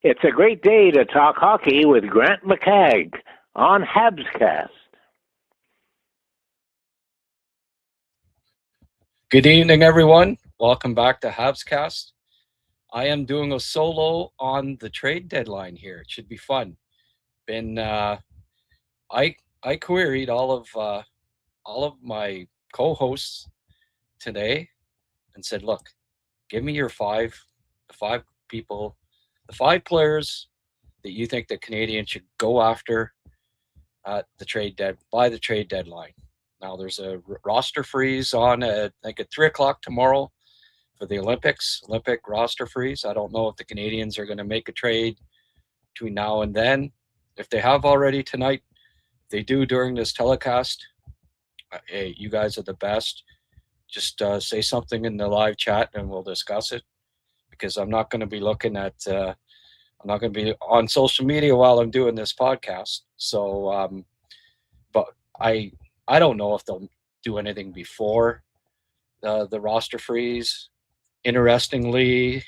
It's a great day to talk hockey with Grant McCagg on Habscast. Good evening, everyone. Welcome back to Habscast. I am doing a solo on the trade deadline here. It should be fun. I queried all of my co-hosts today and said, look, give me your five people, the five players that you think the Canadiens should go after at by the trade deadline. Now there's a roster freeze on at 3:00 tomorrow for the Olympic roster freeze. I don't know if the Canadiens are going to make a trade between now and then. If they have already tonight, if they do during this telecast, hey, you guys are the best. Just say something in the live chat and we'll discuss it, because I'm not going to be looking at I'm not going to be on social media while I'm doing this podcast. So, but I don't know if they'll do anything before the roster freeze. Interestingly,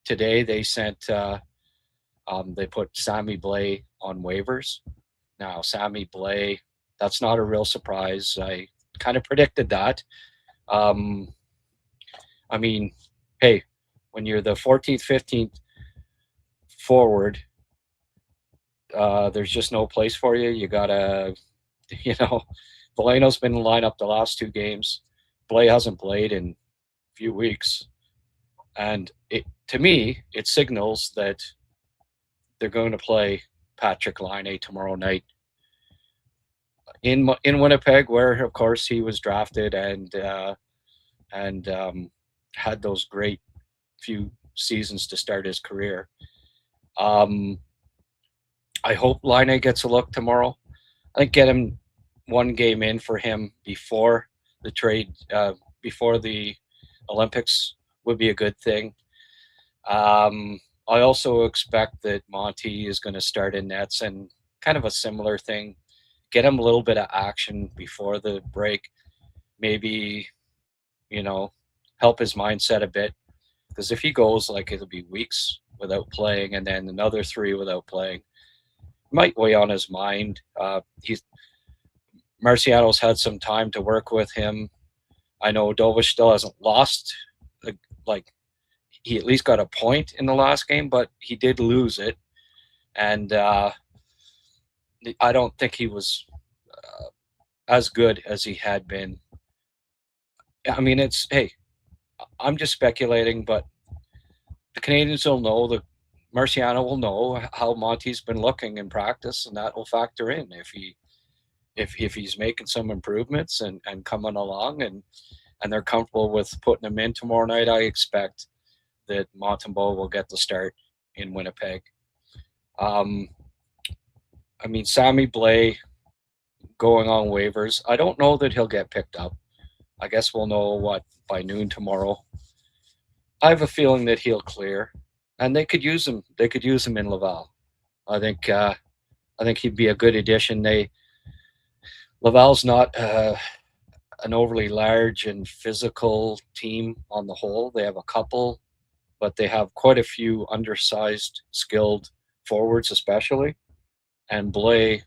today they sent they put Sammy Blais on waivers. Now, Sammy Blais, that's not a real surprise. I kind of predicted that. I mean, hey, when you're the 14th, 15th forward, there's just no place for you. You gotta, Valeno's been in the lineup the last two games. Blais hasn't played in a few weeks. And to me, it signals that they're going to play Patrik Laine tomorrow night in Winnipeg, where, of course, he was drafted and had those great few seasons to start his career. I hope Laine gets a look tomorrow. I think get him one game in for him before the trade, before the Olympics would be a good thing. I also expect that Monty is going to start in nets, and kind of a similar thing. Get him a little bit of action before the break. Maybe, help his mindset a bit. Because if he goes, it'll be weeks without playing and then another 3 without playing, it might weigh on his mind. Marciano's had some time to work with him. I know Dovish still hasn't lost. He at least got a point in the last game, but he did lose it. And I don't think he was as good as he had been. I mean, I'm just speculating, but the Canadiens will know, Marciano will know how Monty's been looking in practice, and that will factor in if he's making some improvements and coming along and they're comfortable with putting him in tomorrow night. I expect that Montembeault will get the start in Winnipeg. Sammy Blais going on waivers. I don't know that he'll get picked up. I guess we'll know by noon tomorrow. I have a feeling that he'll clear, and they could use him. They could use him in Laval. I think he'd be a good addition. Laval's not an overly large and physical team on the whole. They have a couple, but they have quite a few undersized, skilled forwards, especially. And Blais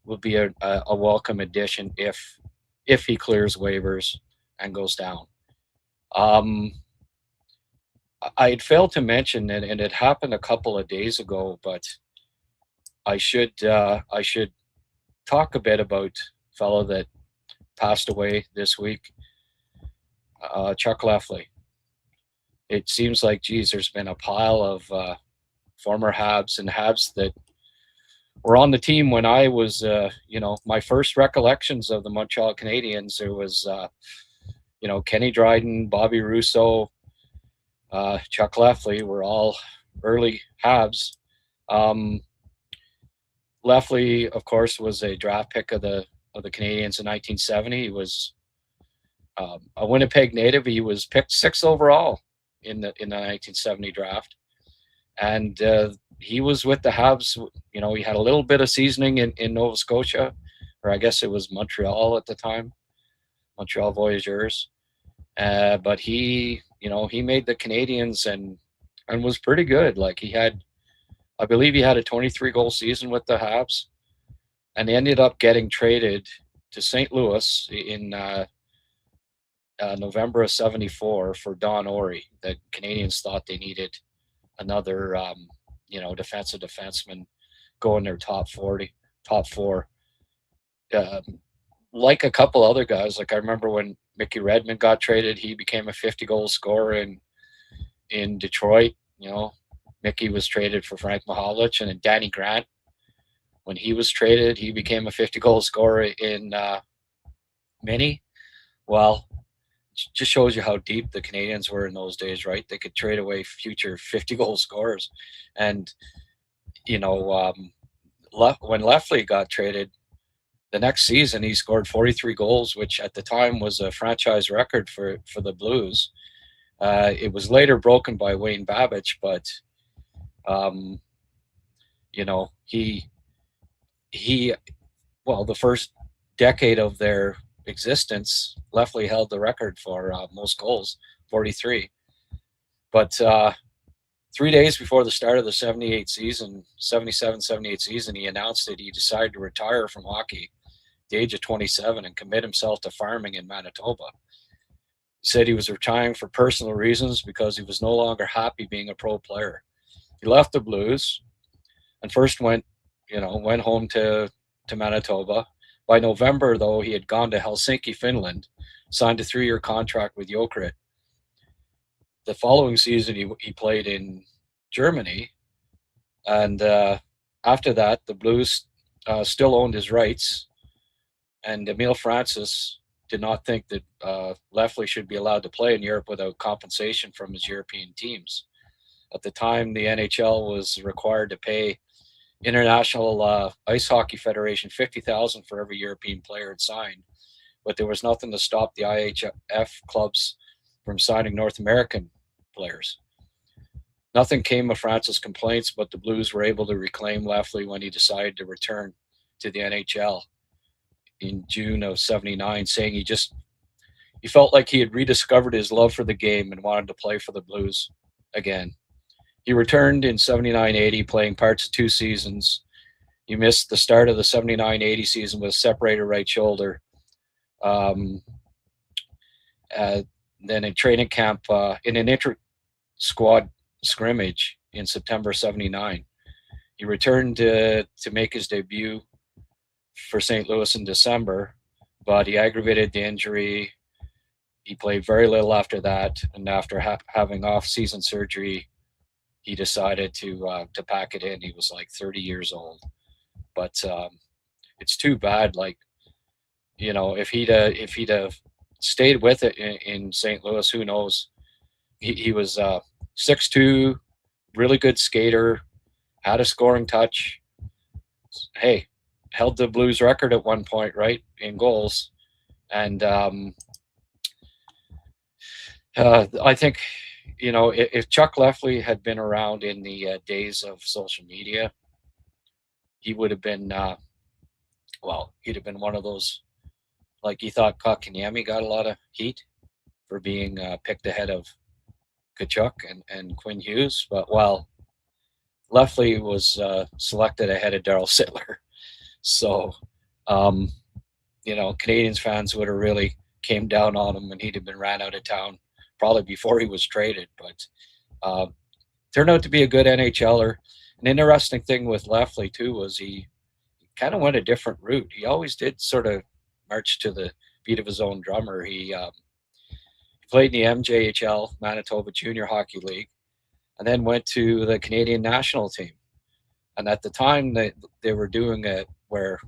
will be a welcome addition if he clears waivers and goes down. I had failed to mention, and it happened a couple of days ago, but I should talk a bit about a fellow that passed away this week, Chuck Lefley. It seems like, there's been a pile of former Habs and Habs that were on the team when I was, my first recollections of the Montreal Canadiens. There was, Kenny Dryden, Bobby Rousseau, Chuck Lefley were all early Habs. Lefley, of course, was a draft pick of the Canadiens in 1970. He was a Winnipeg native. He was picked 6th overall in the 1970 draft, and he was with the Habs. He had a little bit of seasoning in Nova Scotia, or I guess it was Montreal at the time, Montreal Voyageurs. But he made the Canadiens and was pretty good. He had I believe he had a 23-goal season with the Habs, and he ended up getting traded to St. Louis in November of '74 for Don Orey. The Canadiens thought they needed another, defenseman go in their top 4. Like a couple other guys, like I remember when Mickey Redmond got traded, he became a 50-goal scorer in Detroit. Mickey was traded for Frank Mahovlich, and then Danny Grant, when he was traded, he became a 50-goal scorer in Mini. Well, just shows you how deep the Canadiens were in those days, right? They could trade away future 50-goal scorers. And, when Lefley got traded, the next season he scored 43 goals, which at the time was a franchise record for the Blues. It was later broken by Wayne Babbage, but, the first decade of their existence, Lefley held the record for most goals, 43. But 3 days before the start of the 77-78 season, he announced that he decided to retire from hockey at the age of 27 and commit himself to farming in Manitoba. He said he was retiring for personal reasons because he was no longer happy being a pro player. He left the Blues and first went home to Manitoba. By November, though, he had gone to Helsinki, Finland, signed a 3-year contract with Jokerit. The following season, he played in Germany, and after that, the Blues still owned his rights, and Emile Francis did not think that Lefley should be allowed to play in Europe without compensation from his European teams. At the time, the NHL was required to pay International Ice Hockey Federation $50,000 for every European player it signed, but there was nothing to stop the IHF clubs from signing North American players. Nothing came of Francis' complaints, but the Blues were able to reclaim Lefley when he decided to return to the NHL in June of '79, saying he felt like he had rediscovered his love for the game and wanted to play for the Blues again. He returned in '79-80, playing parts of 2 seasons. He missed the start of the '79-80 season with a separated right shoulder. Then in training camp, in an inter-squad scrimmage in September '79, he returned to make his debut for St. Louis in December, but he aggravated the injury. He played very little after that, and after having off-season surgery, he decided to pack it in. He was like 30 years old, but it's too bad. If he'd have stayed with it in St. Louis, who knows? He was 6'2", really good skater, had a scoring touch. Hey, held the Blues record at one point, right, in goals, and I think. If Chuck Lefley had been around in the days of social media, he would have been, he'd have been one of those, like he thought Kotkaniemi got a lot of heat for being picked ahead of Tkachuk and Quinn Hughes. But, Lefley was selected ahead of Darryl Sittler. So, Canadiens fans would have really came down on him when he'd have been ran out of town probably before he was traded, but turned out to be a good NHLer. An interesting thing with Lefley, too, was he kind of went a different route. He always did sort of march to the beat of his own drummer. He played in the MJHL, Manitoba Junior Hockey League, and then went to the Canadian national team. And at the time, they were doing it where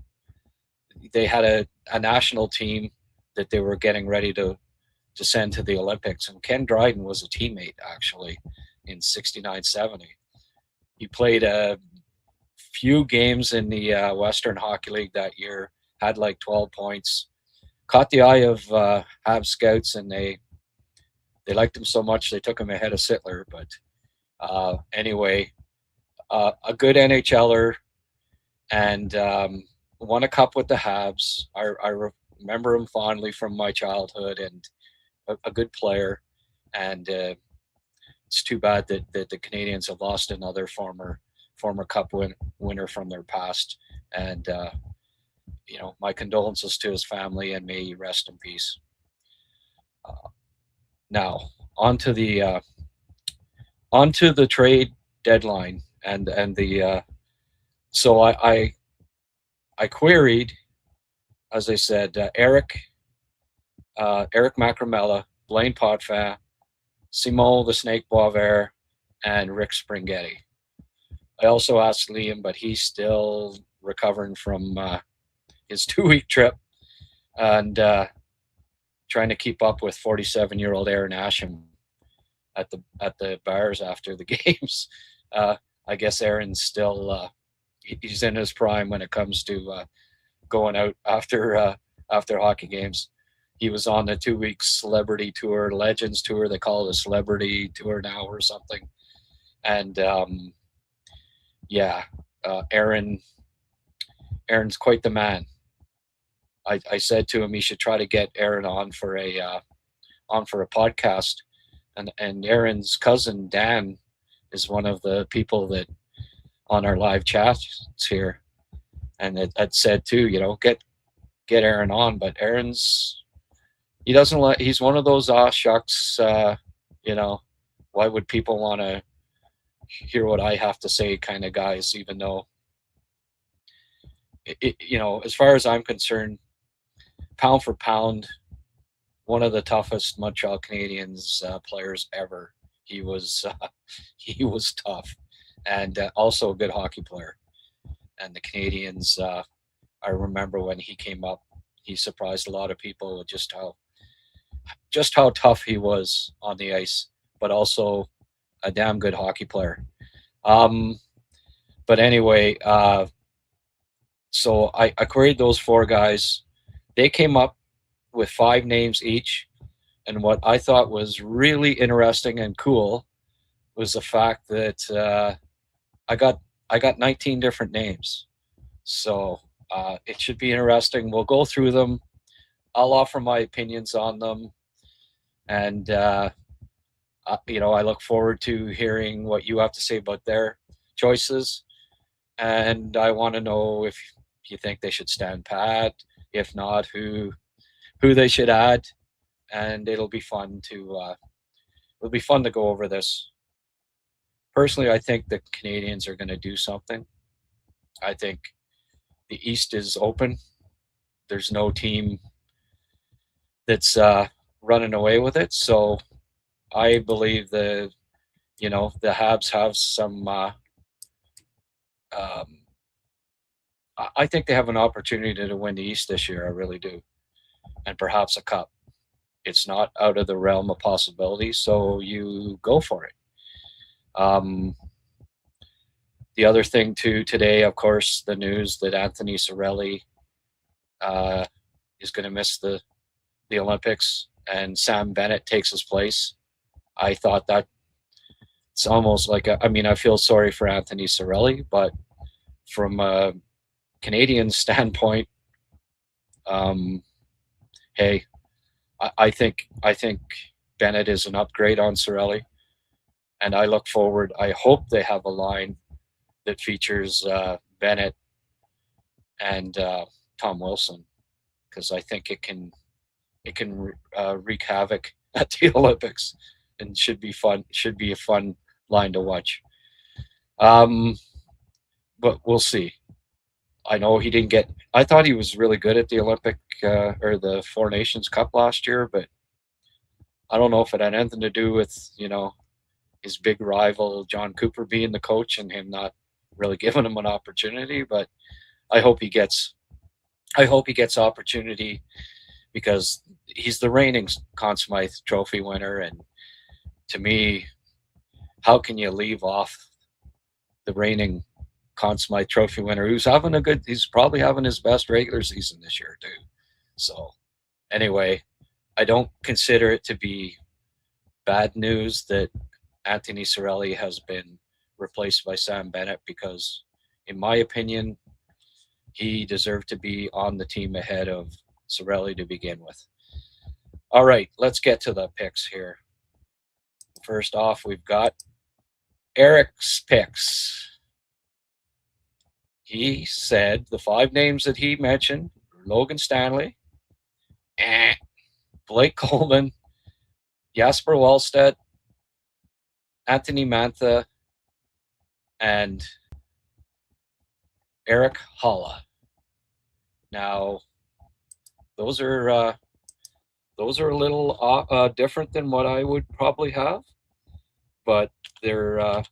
they had a national team that they were getting ready to send to the Olympics. And Ken Dryden was a teammate, actually, in '69-70. He played a few games in the Western Hockey League that year, had like 12 points, caught the eye of Habs scouts, and they liked him so much they took him ahead of Sittler. But anyway, a good NHLer, and won a cup with the Habs. I remember him fondly from my childhood, and a good player. And it's too bad that the Canadiens have lost another former former Cup winner from their past. And, my condolences to his family, and may he rest in peace. Now, onto the trade deadline, and the so I queried, as I said, Eric Macramalla, Blain Potvin, Simon the Snake Boisvert, and Rick Springhetti. I also asked Liam, but he's still recovering from his 2-week trip, and trying to keep up with 47-year-old Aaron Asham at the bars after the games. I guess Aaron's still he's in his prime when it comes to going out after hockey games. He was on the 2-week celebrity tour, Legends tour. They call it a celebrity tour now or something. And Aaron's quite the man. I said to him he should try to get Aaron on for a podcast. And Aaron's cousin Dan is one of the people that on our live chats here, and it said too, get Aaron on. But he doesn't let. He's one of those shucks. Why would people want to hear what I have to say kind of guys? Even though, as far as I'm concerned, pound for pound, one of the toughest Montreal Canadiens players ever. He was tough, and also a good hockey player. And the Canadiens, I remember when he came up, he surprised a lot of people with just how tough he was on the ice, but also a damn good hockey player. But anyway, so I queried those 4 guys. They came up with 5 names each. And what I thought was really interesting and cool was the fact that I got 19 different names. So it should be interesting. We'll go through them. I'll offer my opinions on them. And, I look forward to hearing what you have to say about their choices. And I want to know if you think they should stand pat. If not, who they should add. And it'll be fun to go over this. Personally, I think the Canadiens are going to do something. I think the East is open. There's no team that's running away with it. So I believe the Habs have some. I think they have an opportunity to win the East this year. I really do, and perhaps a cup. It's not out of the realm of possibility, so you go for it. The other thing today, of course, the news that Anthony Cirelli is going to miss the Olympics, and Sam Bennett takes his place. I thought that it's almost like I feel sorry for Anthony Cirelli, but from a Canadian standpoint, hey, I think Bennett is an upgrade on Cirelli, and I look forward. I hope they have a line that features Bennett and Tom Wilson, because I think it can wreak havoc at the Olympics, and should be fun. Should be a fun line to watch. But we'll see. I know he didn't get. I thought he was really good at the Olympic or the Four Nations Cup last year, but I don't know if it had anything to do with his big rival John Cooper being the coach and him not really giving him an opportunity. But I hope he gets opportunity, because he's the reigning Conn Smythe Trophy winner, and to me, how can you leave off the reigning Conn Smythe Trophy winner who's probably having his best regular season this year too. So anyway, I don't consider it to be bad news that Anthony Cirelli has been replaced by Sam Bennett, because in my opinion, he deserved to be on the team ahead of Cirelli to begin with. All right, let's get to the picks here. First off, we've got Eric's picks. he said the 5 names that he mentioned: Logan Stanley, Blake Coleman, Jasper Wallstedt, Anthony Mantha, and Eric Halla. Now, those are a little different than what I would probably have, but they're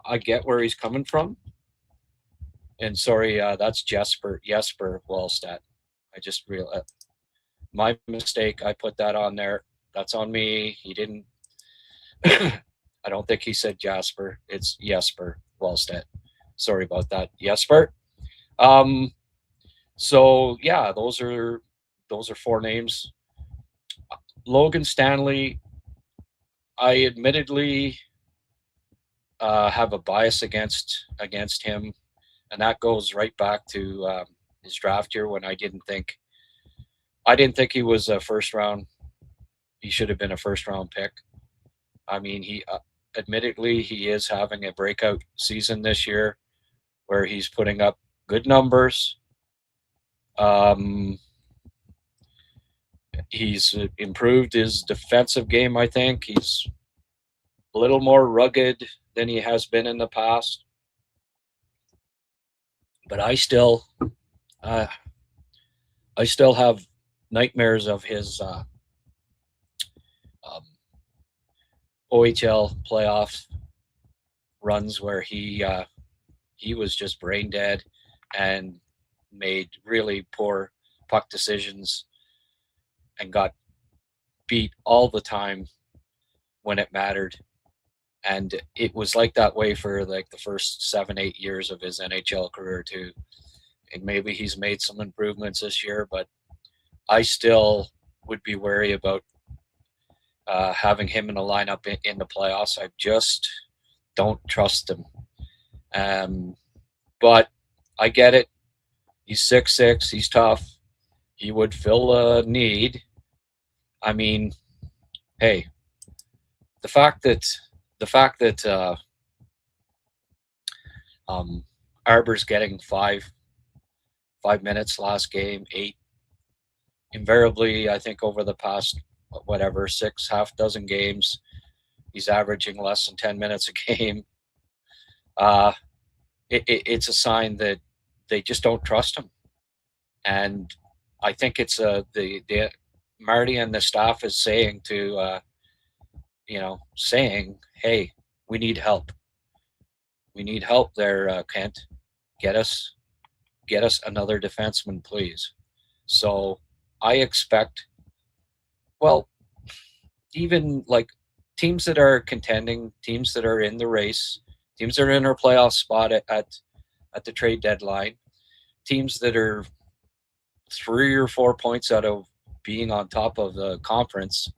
I get where he's coming from. And sorry, that's Jesper Wallstedt. I just realized my mistake. I put that on there. That's on me. He didn't. I don't think he said Jasper. It's Jesper Wallstedt. Sorry about that, Jesper. So yeah, those are 4 names. Logan Stanley, I admittedly have a bias against him, and that goes right back to his draft year when I didn't think he was a first round. He should have been a first round pick. I mean, he admittedly he is having a breakout season this year, where he's putting up good numbers. He's improved his defensive game. I think he's a little more rugged than he has been in the past. But I still have nightmares of his OHL playoff runs where he was just brain dead and made really poor puck decisions and got beat all the time when it mattered. And it was like that way for like the first 7-8 years of his NHL career too. And maybe he's made some improvements this year, but I still would be wary about having him in the lineup in the playoffs. I just don't trust him. But I get it. He's 6'6". He's tough. He would fill a need. I mean, hey, the fact that Arber's getting 5 minutes last game, 8. Invariably, I think over the past, 6 half dozen games, he's averaging less than 10 minutes a game. It's a sign that they just don't trust him. And I think it's the Marty and the staff is saying to, hey, we need help. We need help there, Kent. Get us another defenseman, please. So I expect, even like teams that are contending, teams that are in the race, teams that are in our playoff spot at the trade deadline, teams that are 3 or 4 points out of being on top of the conference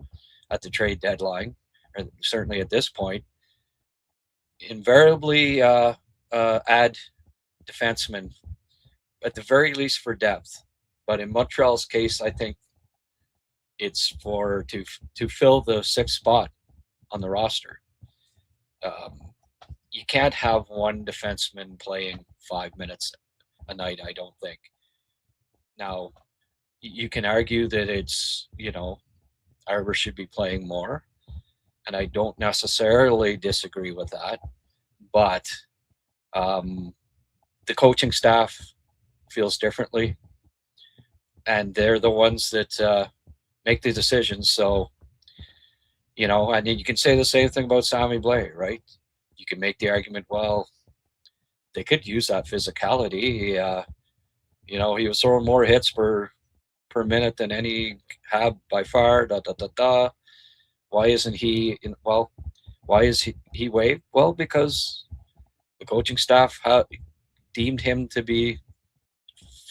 at the trade deadline, or certainly at this point, invariably add defensemen, at the very least for depth. But in Montreal's case, I think it's to fill the 6th spot on the roster. You can't have one defenseman playing 5 minutes a night, I don't think. Now, you can argue that it's, Arber should be playing more, and I don't necessarily disagree with that. But the coaching staff feels differently, and they're the ones that make the decisions. So, and you can say the same thing about Sammy Blais, right? You can make the argument, they could use that physicality. He was throwing more hits per minute than any Hab by far. Why isn't he why is he waived? Well, because the coaching staff deemed him to be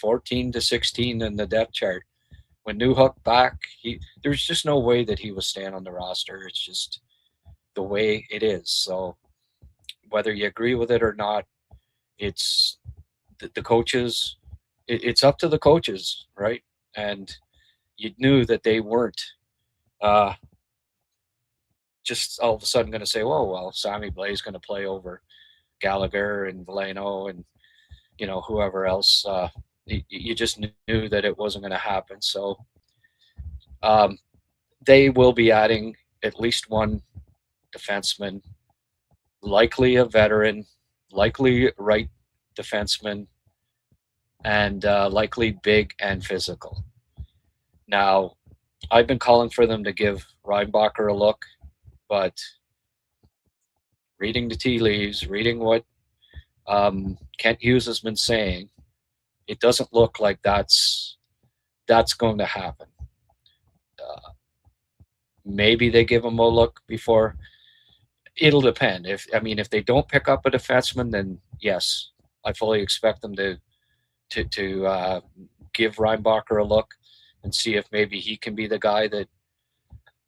14 to 16 in the depth chart. When Newhook back, there's just no way that he was staying on the roster. It's just the way it is. So whether you agree with it or not, it's the coaches. It's up to the coaches, right? And you knew that they weren't just all of a sudden going to say, Sammy Blais is going to play over Gallagher and Blaine and whoever else. You just knew that it wasn't going to happen. So um, they will be adding at least one defenseman, likely a veteran, likely right defenseman, and likely big and physical. Now, I've been calling for them to give Reinbacher a look, but reading the tea leaves, reading what Kent Hughes has been saying, it doesn't look like that's going to happen. Maybe they give him a look before. It'll depend. If they don't pick up a defenseman, then yes, I fully expect them to give Reinbacher a look and see if maybe he can be the guy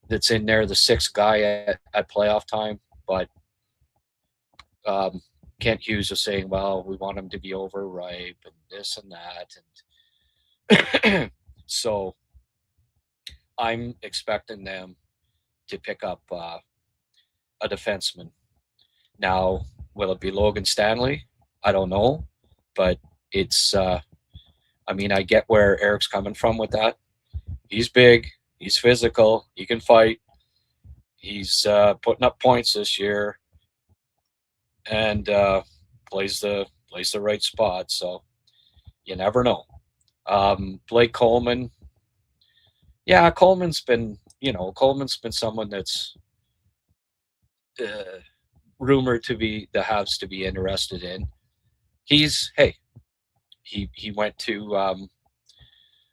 that's in there, the sixth guy at playoff time. But Kent Hughes is saying, well, we want him to be overripe and this and that. And so I'm expecting them to pick up a defenseman. Now, will it be Logan Stanley? I don't know. But it's, I get where Eric's coming from with that. He's big. He's physical. He can fight. He's putting up points this year. And plays the right spot, so you never know. Blake Coleman, Coleman's been someone that's rumored to be the Habs to be interested in. He went to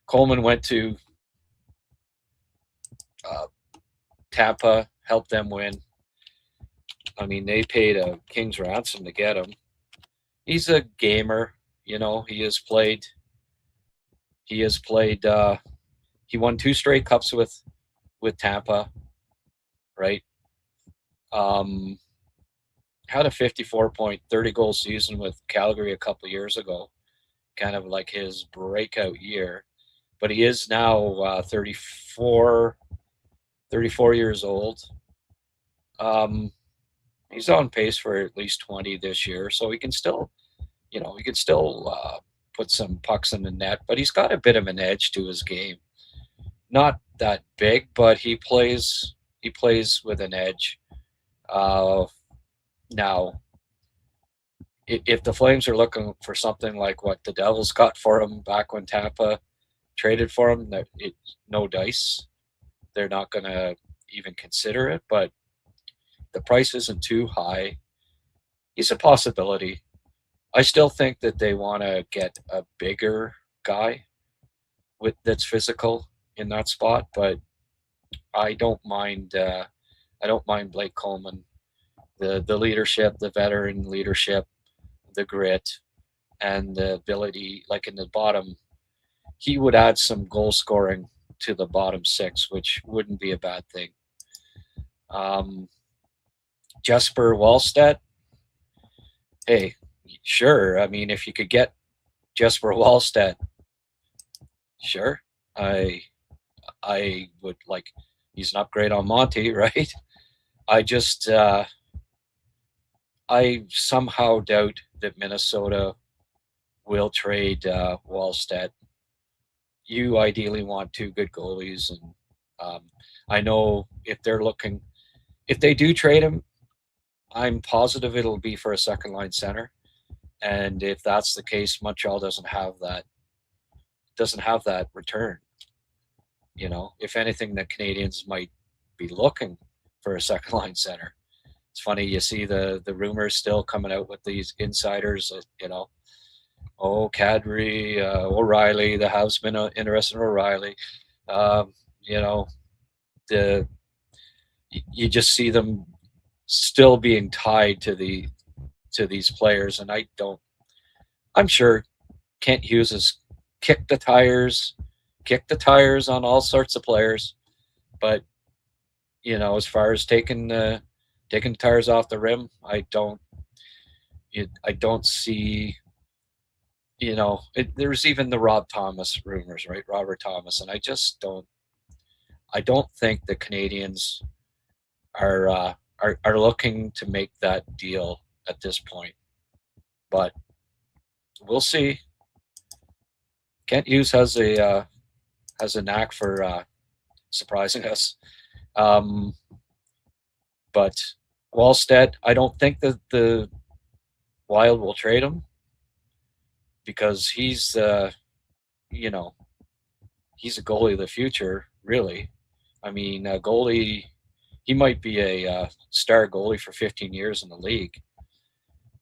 Coleman went to Tampa, helped them win. They paid a king's ransom to get him. He's a gamer, he has played. He won 2 straight cups with Tampa, right? Had a 54-point, 30-goal season with Calgary a couple years ago, kind of like his breakout year. But he is now 34 years old. He's on pace for at least 20 this year, so he can still, put some pucks in the net. But he's got a bit of an edge to his game. Not that big, but he plays with an edge. Now, if the Flames are looking for something like what the Devils got for him back when Tampa traded for him, no dice. They're not going to even consider it, but the price isn't too high. He's a possibility. I still think that they want to get a bigger guy that's physical in that spot, but I don't mind. I don't mind Blake Coleman, the leadership, the veteran leadership, the grit, and the ability. Like in the bottom, he would add some goal scoring to the bottom 6, which wouldn't be a bad thing. Jesper Wallstedt, hey, sure. If you could get Jesper Wallstedt, sure. I would like. He's an upgrade on Monty, right? I just I somehow doubt that Minnesota will trade Wallstedt. You ideally want 2 good goalies, and I know if they do trade him, I'm positive it'll be for a second line center. And if that's the case, Montreal doesn't have that return. If anything, the Canadiens might be looking for a second line center. It's funny, you see the rumors still coming out with these insiders, Kadri, O'Reilly, the Habs been interested in O'Reilly. You just see them still being tied to these players, and I'm sure Kent Hughes has kicked the tires on all sorts of players, but as far as taking tires off the rim, I don't see. There's even the Rob Thomas rumors, right? Robert Thomas, and I don't think the Canadiens are looking to make that deal at this point. but we'll see. Kent Hughes has a knack for surprising us. But Wallstead, I don't think that the Wild will trade him because he's you know, he's a goalie of the future, really. I mean, a goalie, he might be a star goalie for 15 years in the league.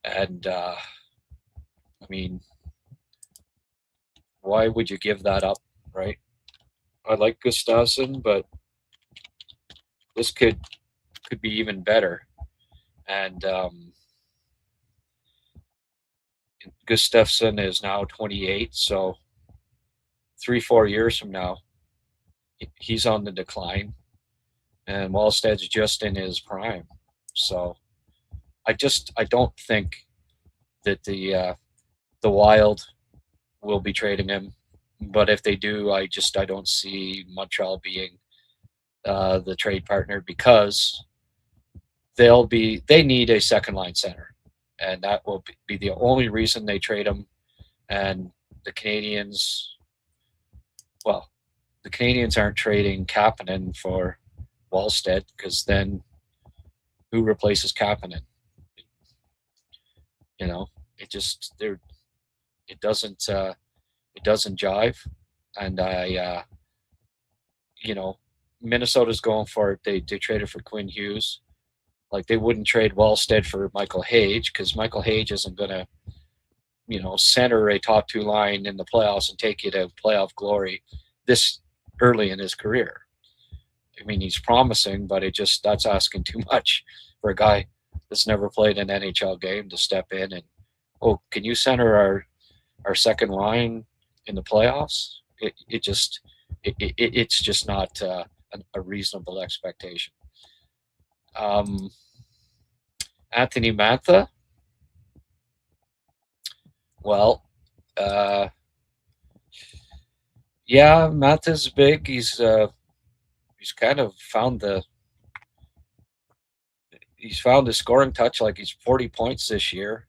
And, I mean, why would you give that up, right? I like Gustafsson, but this could be even better. And Gustafsson is now 28, so 3-4 years from now, he's on the decline, and Wallsted's just in his prime. So I don't think that the Wild will be trading him, but if they do, I don't see Montreal being the trade partner because they need a second line center, and that will be the only reason they trade him. And the Canadiens, well, the Canadiens aren't trading Kapanen for Wallstead because then who replaces Kapanen? You know, it just it doesn't jive, and Minnesota's going for it. They traded for Quinn Hughes. Like they wouldn't trade Wallstead for Michael Hage because Michael Hage isn't going to, center a top two line in the playoffs and take you to playoff glory this early in his career. I mean, he's promising, but that's asking too much for a guy that's never played an NHL game to step in and, can you center our second line in the playoffs? It's just not a reasonable expectation. Anthony Mantha. Well, yeah, Mantha's big. He's kind of found the scoring touch. Like he's 40 points this year.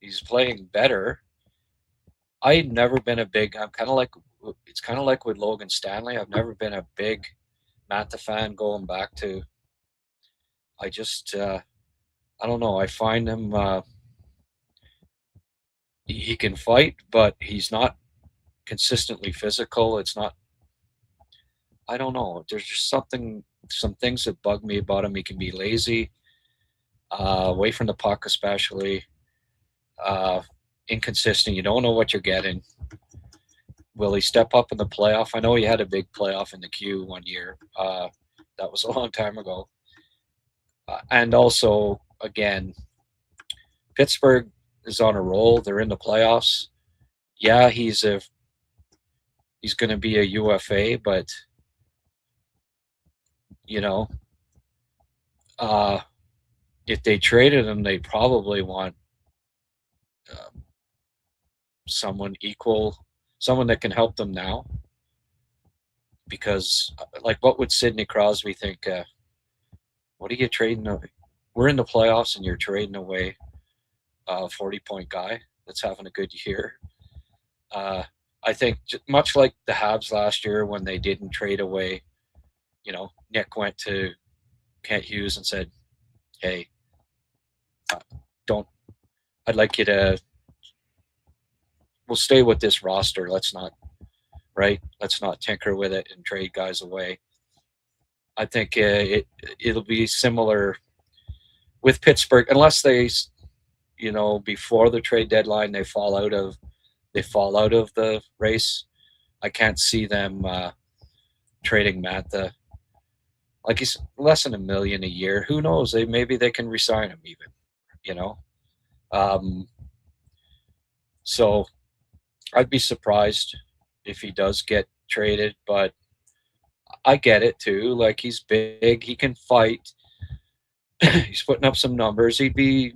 He's playing better. I've never been it's kind of like with Logan Stanley. I've never been a big Mantha fan going back to. I don't know. I find him. He can fight, but he's not consistently physical. It's not. I don't know. There's just some things that bug me about him. He can be lazy, away from the puck, especially. Inconsistent. You don't know what you're getting. Will he step up in the playoff? I know he had a big playoff in the Q one year. That was a long time ago. And also, again, Pittsburgh is on a roll. They're in the playoffs. Yeah, he's going to be a UFA, but if they traded him, they probably want someone that can help them now. Because, what would Sidney Crosby think? What are you trading away? We're in the playoffs, and you're trading away a 40-point guy that's having a good year. I think much like the Habs last year when they didn't trade away, Nick went to Kent Hughes and said, "Hey, I'd like you to. We'll stay with this roster. Let's not tinker with it and trade guys away." I think it'll be similar with Pittsburgh, unless they, before the trade deadline they fall out of the race. I can't see them trading Mantha. Like he's less than $1 million a year. Who knows? Maybe they can re-sign him even. So I'd be surprised if he does get traded, but I get it too. Like he's big, he can fight. He's putting up some numbers. He'd be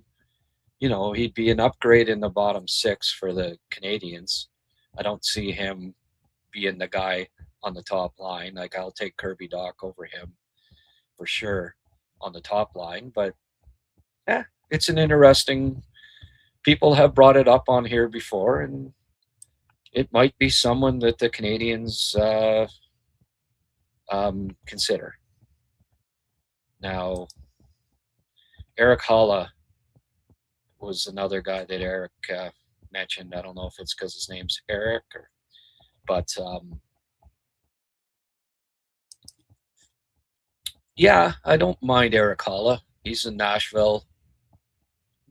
an upgrade in the bottom six for the Canadiens. I don't see him being the guy on the top line. Like I'll take Kirby Dach over him for sure on the top line. But it's an interesting people have brought it up on here before, and it might be someone that the Canadiens consider. Now, Eric Halla was another guy that Eric mentioned. I don't know if it's because his name's Eric, but yeah, I don't mind Eric Halla. He's in Nashville.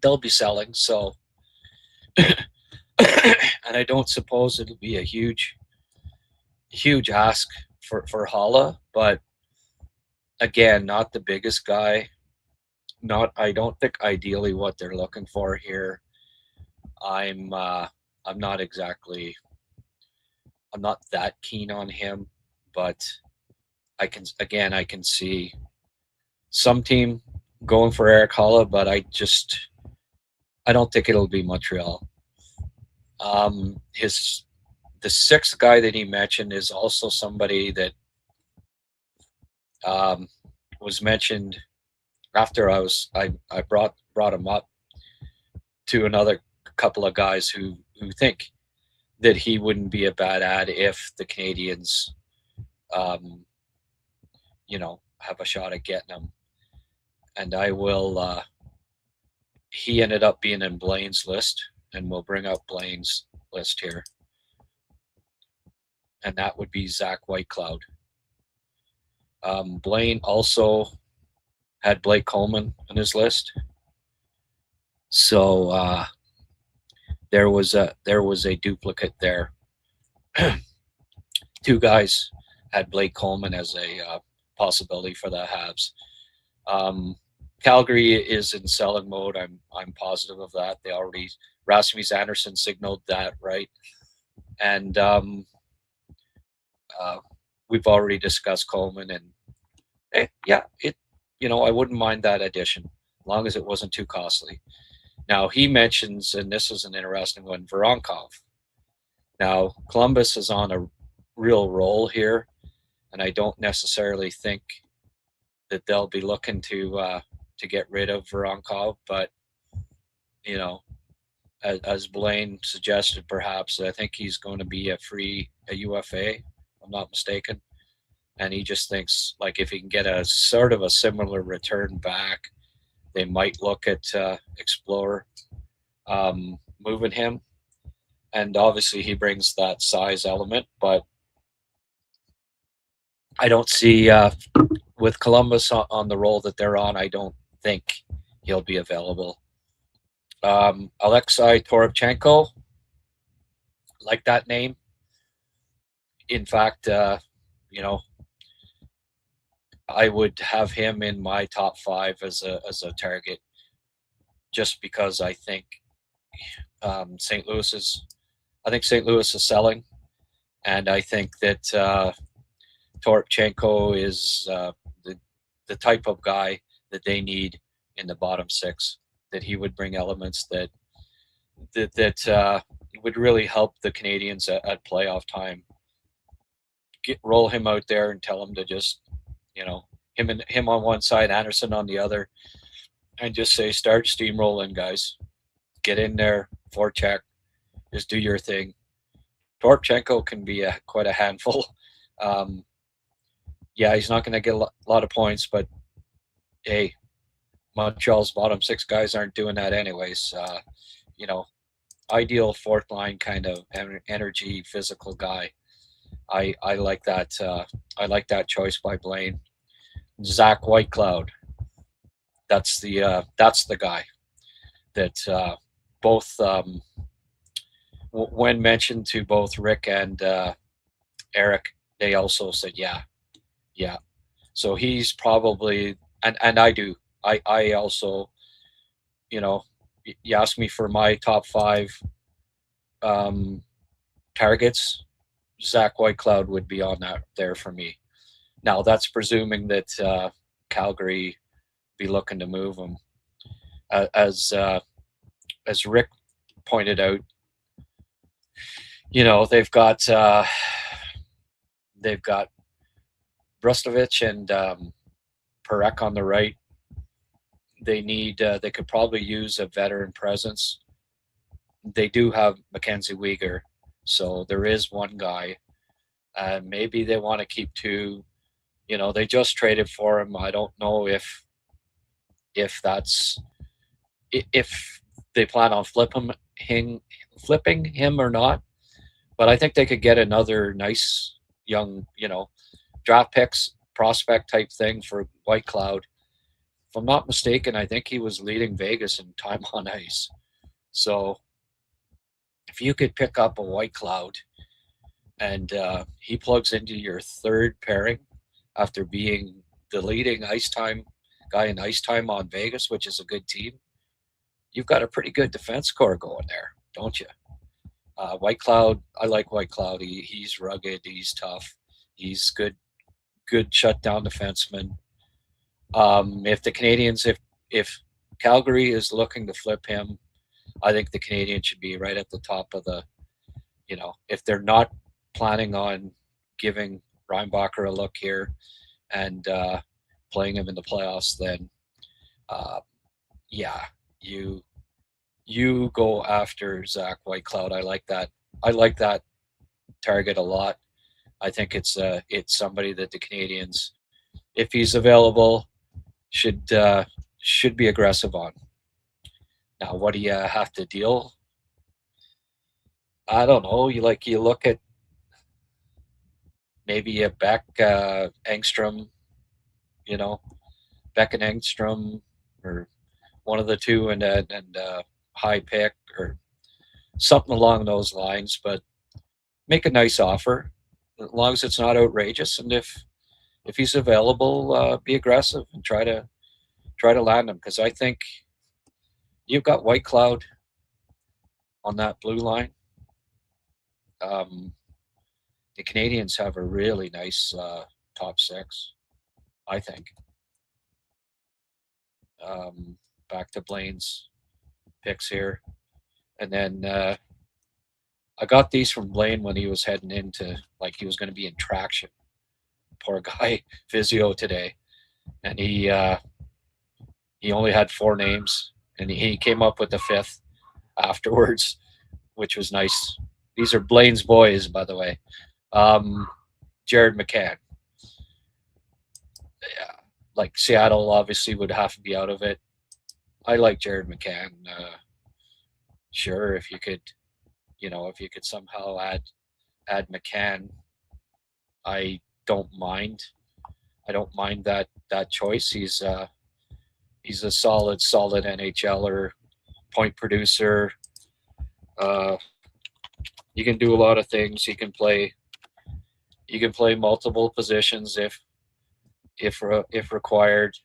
They'll be selling, so and I don't suppose it'll be a huge ask for Halla, but again, not the biggest guy. I don't think ideally what they're looking for here. I'm not that keen on him, but I can see some team going for Eric Halla, but I don't think it'll be Montreal. The sixth guy that he mentioned is also somebody that was mentioned after I brought him up to another couple of guys who think that he wouldn't be a bad ad if the Canadiens have a shot at getting him. And I will he ended up being in Blaine's list, and we'll bring up Blaine's list here. And that would be Zach Whitecloud. Blaine also had Blake Coleman on his list. So there was a duplicate there. Two guys had Blake Coleman as a possibility for the Habs. Calgary is in selling mode. I'm positive of that. They already Rasmus Anderson signaled that, right? And we've already discussed Coleman, and I wouldn't mind that addition as long as it wasn't too costly. Now he mentions, and this is an interesting one, Voronkov. Now Columbus is on a real roll here, and I don't necessarily think that they'll be looking to get rid of Voronkov, but as Blaine suggested, perhaps I think he's going to be a UFA, if I'm not mistaken, and he just thinks like if he can get a sort of a similar return back, they might look at explore moving him. And obviously he brings that size element, but I don't see with Columbus on the role that they're on, I don't think he'll be available. Alexei Toropchenko, like that name. In fact, I would have him in my top 5 as a target, just because I think St. Louis is selling, and I think that Toropchenko is the type of guy that they need in the bottom 6. That he would bring elements that would really help the Canadiens at playoff time. Roll him out there and tell him to just, him on one side, Anderson on the other, and just say, start steamrolling, guys. Get in there, forecheck, just do your thing. Toropchenko can be quite a handful. He's not going to get a lot of points, but hey, Montreal's bottom 6 guys aren't doing that anyways. Ideal fourth line kind of energy, physical guy. I like that. I like that choice by Blaine. Zach Whitecloud. That's the guy that both when mentioned to both Rick and Eric, they also said yeah. So he's probably and I do. I also, you ask me for my top 5 targets, Zach Whitecloud would be on that there for me. Now that's presuming that Calgary be looking to move him. As Rick pointed out, they've got Brustovich and Perek on the right. They need. They could probably use a veteran presence they do have Mackenzie Weegar, so there is one guy. Maybe they want to keep two. They just traded for him. I don't know if that's if they plan on flipping him or not. But I think they could get another nice young, draft picks prospect type thing for White Cloud. If I'm not mistaken, I think he was leading Vegas in time on ice. So if you could pick up a White Cloud and he plugs into your third pairing after being the leading ice time guy in ice time on Vegas, which is a good team, you've got a pretty good defense core going there, don't you? White Cloud, I like White Cloud. He's rugged, he's tough, he's good shutdown defenseman. If the Canadiens, if Calgary is looking to flip him, I think the Canadiens should be right at the top of the, if they're not planning on giving Reinbacher a look here and playing him in the playoffs, then yeah, you go after Zach Whitecloud. I like that. I like that target a lot. I think it's somebody that the Canadiens, if he's available, should be aggressive on. Now, what do you have to deal? I don't know. You look at maybe a Beck Engstrom, Beck and Engstrom, or one of the two, and high pick or something along those lines. But make a nice offer, as long as it's not outrageous. And if he's available, be aggressive and try to land him, because I think you've got White Cloud on that blue line. The Canadiens have a really nice top six, I think. Back to Blaine's picks here. And then I got these from Blaine when he was heading into, he was going to be in traction. Poor guy, physio today. And he only had 4 names, and he came up with the 5th afterwards, which was nice. These are Blaine's boys, by the way. Jared McCann. Yeah, Seattle obviously would have to be out of it. I like Jared McCann. Sure, if you could somehow add McCann, I don't mind. I don't mind that choice. He's a solid NHLer, point producer. He can do a lot of things. He can play multiple positions if required.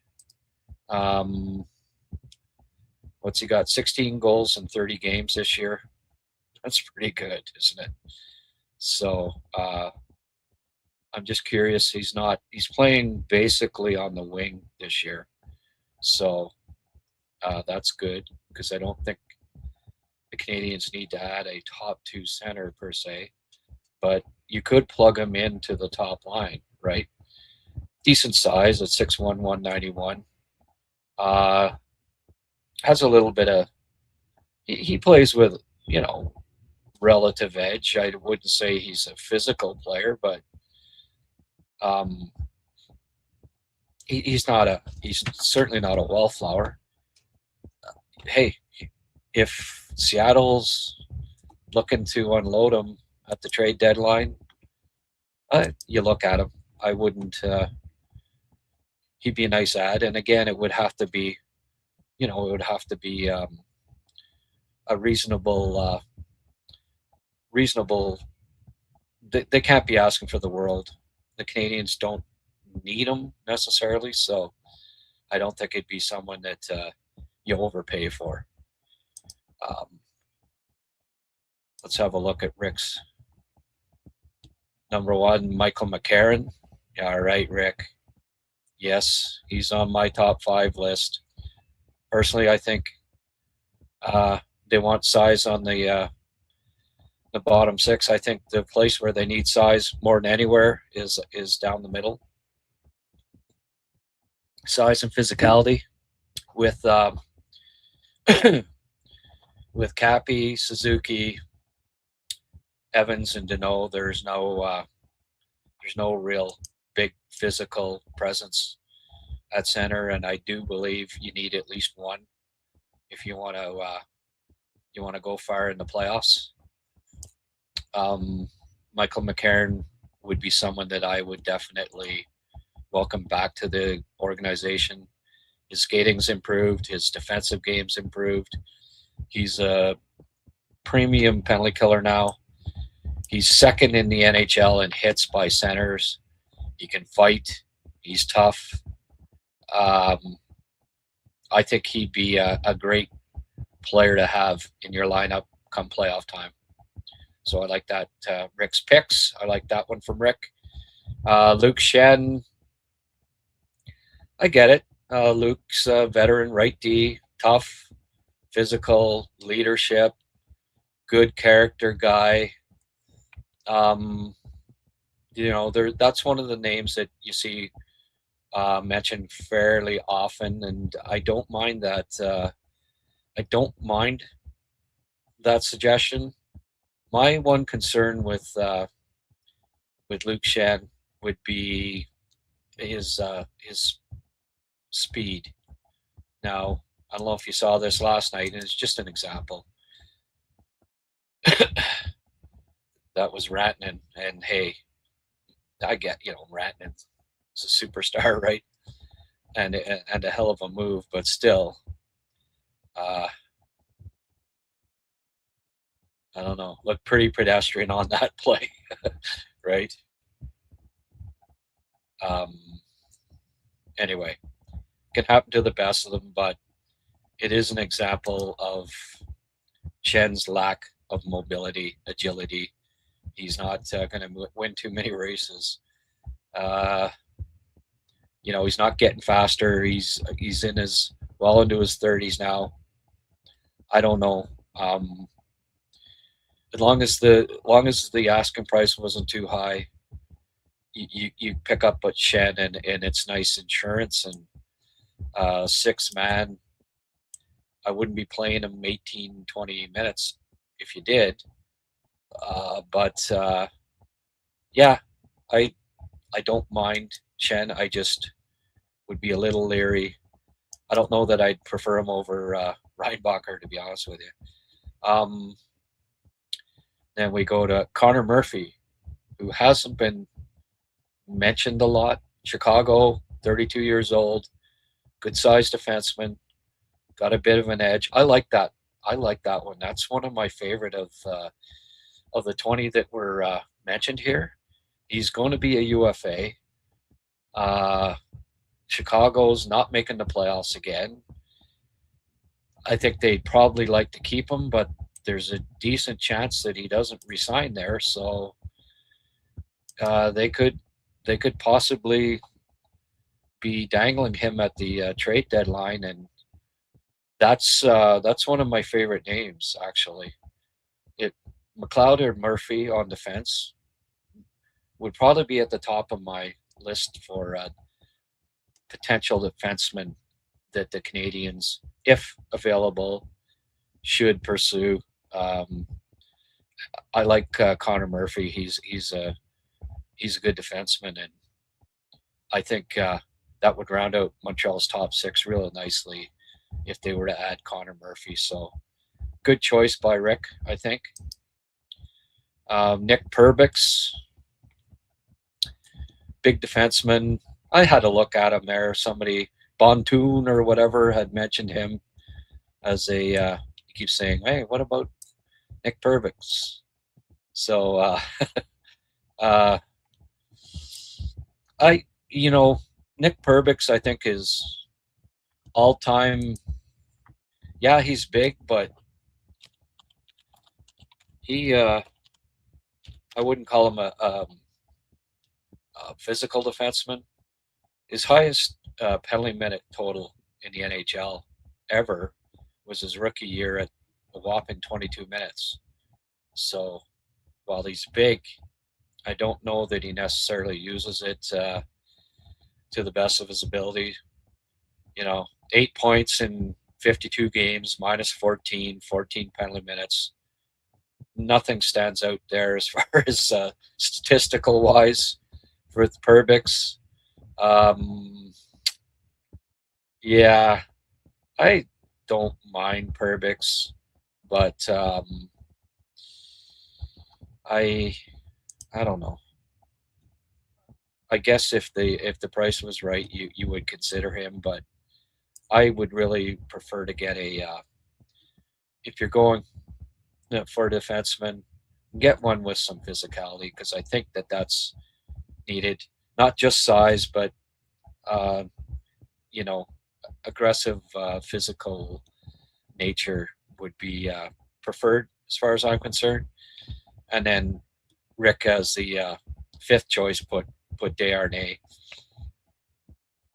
What's he got? 16 goals in 30 games this year. That's pretty good, isn't it? So I'm just curious. He's playing basically on the wing this year. So that's good, because I don't think the Canadiens need to add a top 2 center per se, but you could plug him into the top line, right? Decent size at 6'1", 191. Has a little bit of, he plays with, relative edge. I wouldn't say he's a physical player, but he's certainly not a wallflower. Hey, if Seattle's looking to unload him at the trade deadline, you look at him. I wouldn't. He'd be a nice ad, and again, it would have to be, a reasonable. They can't be asking for the world. The Canadiens don't need him necessarily, so I don't think it'd be someone that you overpay for. Let's have a look at Rick's number 1, Michael McCarron. Yeah, all right, Rick. Yes, he's on my top 5 list. Personally, I think they want size on the bottom 6. I think the place where they need size more than anywhere is down the middle. Size and physicality with with Cappy, Suzuki, Evans, and Deneau, there's no real big physical presence at center, and I do believe you need at least one if you want to go far in the playoffs. Michael McCarron would be someone that I would definitely welcome back to the organization. His skating's improved, his defensive game's improved. He's a premium penalty killer now. He's second in the NHL in hits by centers. He can fight. He's tough. I think he'd be a great player to have in your lineup come playoff time. So I like that. Rick's picks. I like that one from Rick. Luke Shen. I get it. Luke's a veteran right D, tough, physical, leadership, good character guy. That's one of the names that you see mentioned fairly often, and I don't mind that. I don't mind that suggestion. My one concern with Luke Shen would be his speed. Now, I don't know if you saw this last night, and it's just an example. That was Rantanen, and hey, I get, Rantanen's a superstar, right? And a hell of a move, but still, I don't know, looked pretty pedestrian on that play, right? Anyway, can happen to the best of them, but it is an example of Chen's lack of mobility, agility. He's not going to win too many races. He's not getting faster. He's in his well into his 30s now. I don't know. As long as the asking price wasn't too high, you pick up a Shen and it's nice insurance and 6-man. I wouldn't be playing him 18, 20 minutes if you did. But I don't mind Shen. I just would be a little leery. I don't know that I'd prefer him over Reinbacher, to be honest with you. Then we go to Connor Murphy, who hasn't been mentioned a lot. Chicago, 32 years old, good-sized defenseman, got a bit of an edge. I like that. I like that one. That's one of my favorite of the 20 that were mentioned here. He's going to be a UFA. Chicago's not making the playoffs again. I think they'd probably like to keep him, but there's a decent chance that he doesn't resign there. So they could possibly be dangling him at the trade deadline, and that's one of my favorite names, actually. McLeod or Murphy on defense would probably be at the top of my list for potential defensemen that the Canadiens, if available, should pursue. I like Connor Murphy. He's a good defenseman, and I think that would round out Montreal's top six really nicely if they were to add Connor Murphy. So good choice by Rick, I think. Nick Perbix, big defenseman. I had a look at him there. Somebody, Bontoon or whatever, had mentioned him as a. He keeps saying, "Hey, what about Nick Perbix?" So, Nick Perbix, I think, is all-time. Yeah, he's big, but he. I wouldn't call him a physical defenseman. His highest penalty minute total in the NHL ever was his rookie year at a whopping 22 minutes. So while he's big, I don't know that he necessarily uses it to the best of his ability. 8 points in 52 games, minus 14 penalty minutes. Nothing stands out there as far as statistical wise for the Perbix. Yeah, I don't mind Perbix, but I don't know. I guess if the price was right, you would consider him, but I would really prefer to get a if you're going for a defenseman, get one with some physicality, because I think that's needed. Not just size, but you know, aggressive physical nature would be preferred as far as I'm concerned. And then Rick as the fifth choice put Desharnais.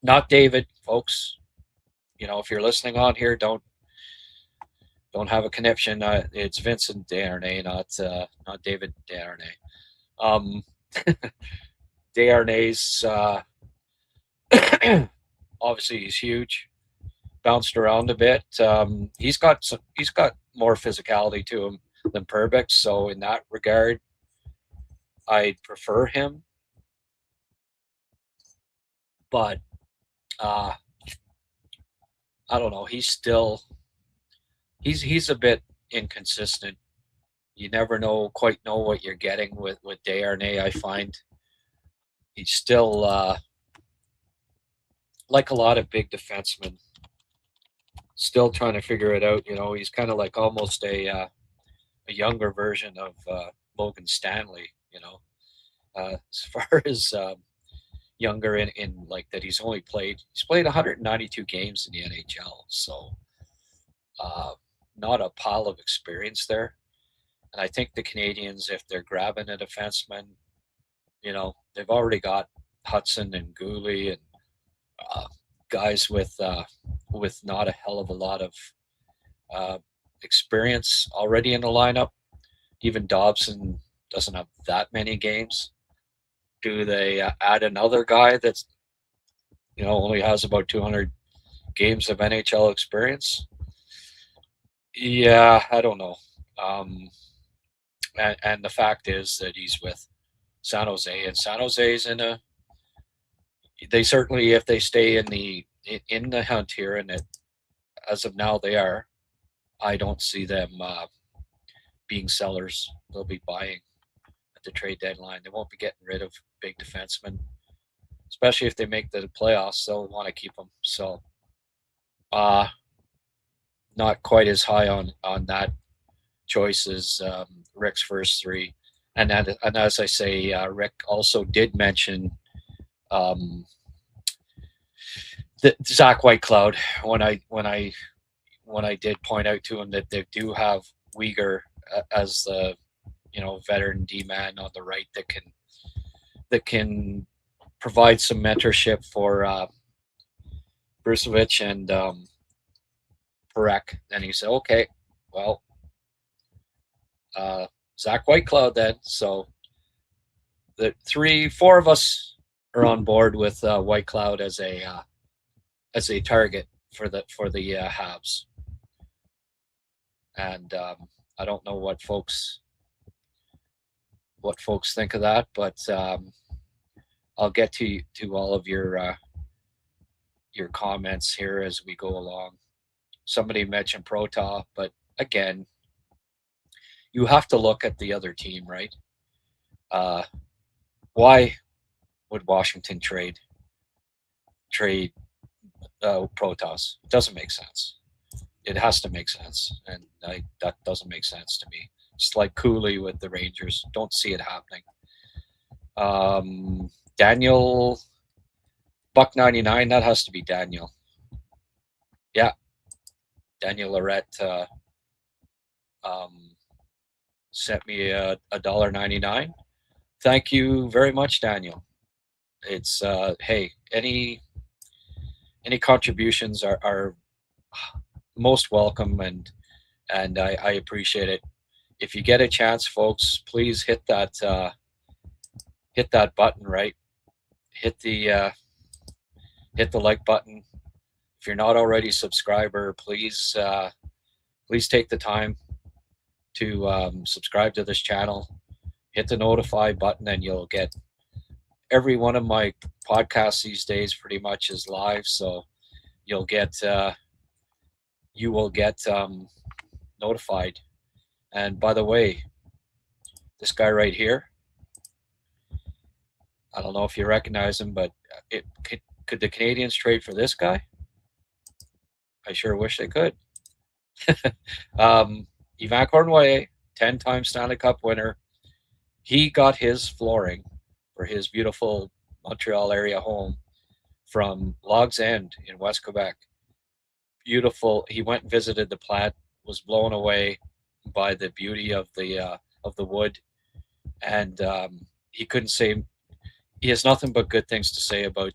Not David, folks. You know, if you're listening on here, don't have a conniption. It's Vincent Desharnais, not David Desharnais. Desharnais, obviously he's huge, bounced around a bit. He's got more physicality to him than Perbix, so in that regard, I'd prefer him. But I don't know. He's a bit inconsistent. You never quite know what you're getting with Desharnais. I find he's still like a lot of big defensemen, still trying to figure it out. You know, he's kind of like almost a younger version of Logan Stanley. You know, as far as younger in like that, he's played 192 games in the NHL, so not a pile of experience there. And I think the Canadiens, if they're grabbing a defenseman, you know, they've already got Hudson and Gooley and guys with not a hell of a lot of experience already in the lineup. Even Dobson doesn't have that many games. Do they add another guy that's, you know, only has about 200 games of NHL experience? Yeah, I don't know. And the fact is that he's with San Jose, and San Jose's they certainly, if they stay in the hunt here, and as of now they are, I don't see them being sellers. They'll be buying at the trade deadline. They won't be getting rid of big defensemen, especially if they make the playoffs. They'll want to keep them. So, not quite as high on that choice as Rick's first three. And as I say, Rick also did mention Zach Whitecloud when I did point out to him that they do have Uyghur as the, you know, veteran D-man on the right that can provide some mentorship for Brucevic and Parekh. And he said, okay, well, Zach Whitecloud then. So the 4 of us are on board with Whitecloud as a target for the Habs. And I don't know what folks think of that, but I'll get to all of your comments here as we go along. Somebody mentioned Protop, but again, you have to look at the other team, right? Why would Washington trade Protoss? It doesn't make sense. It has to make sense, and that doesn't make sense to me. It's like Cooley with the Rangers. Don't see it happening. Daniel $1.99. That has to be Daniel. Yeah, Daniel Lorette sent me a $1.99. Thank you very much, Daniel. It's hey, any contributions are most welcome, and I appreciate it. If you get a chance, folks, please hit that button, right? Hit the like button. if you're not already a subscriber, please take the time to subscribe to this channel. Hit the notify button, and you'll get every one of my podcasts these days. Pretty much is live, so you will get notified. And by the way, this guy right here, I don't know if you recognize him, but could the Canadiens trade for this guy? I sure wish they could. Yvan Cournoyer, 10-time Stanley Cup winner. He got his flooring for his beautiful Montreal area home from Logs End in West Quebec. Beautiful. He went and visited the plant, was blown away by the beauty of the wood, and he couldn't say. He has nothing but good things to say about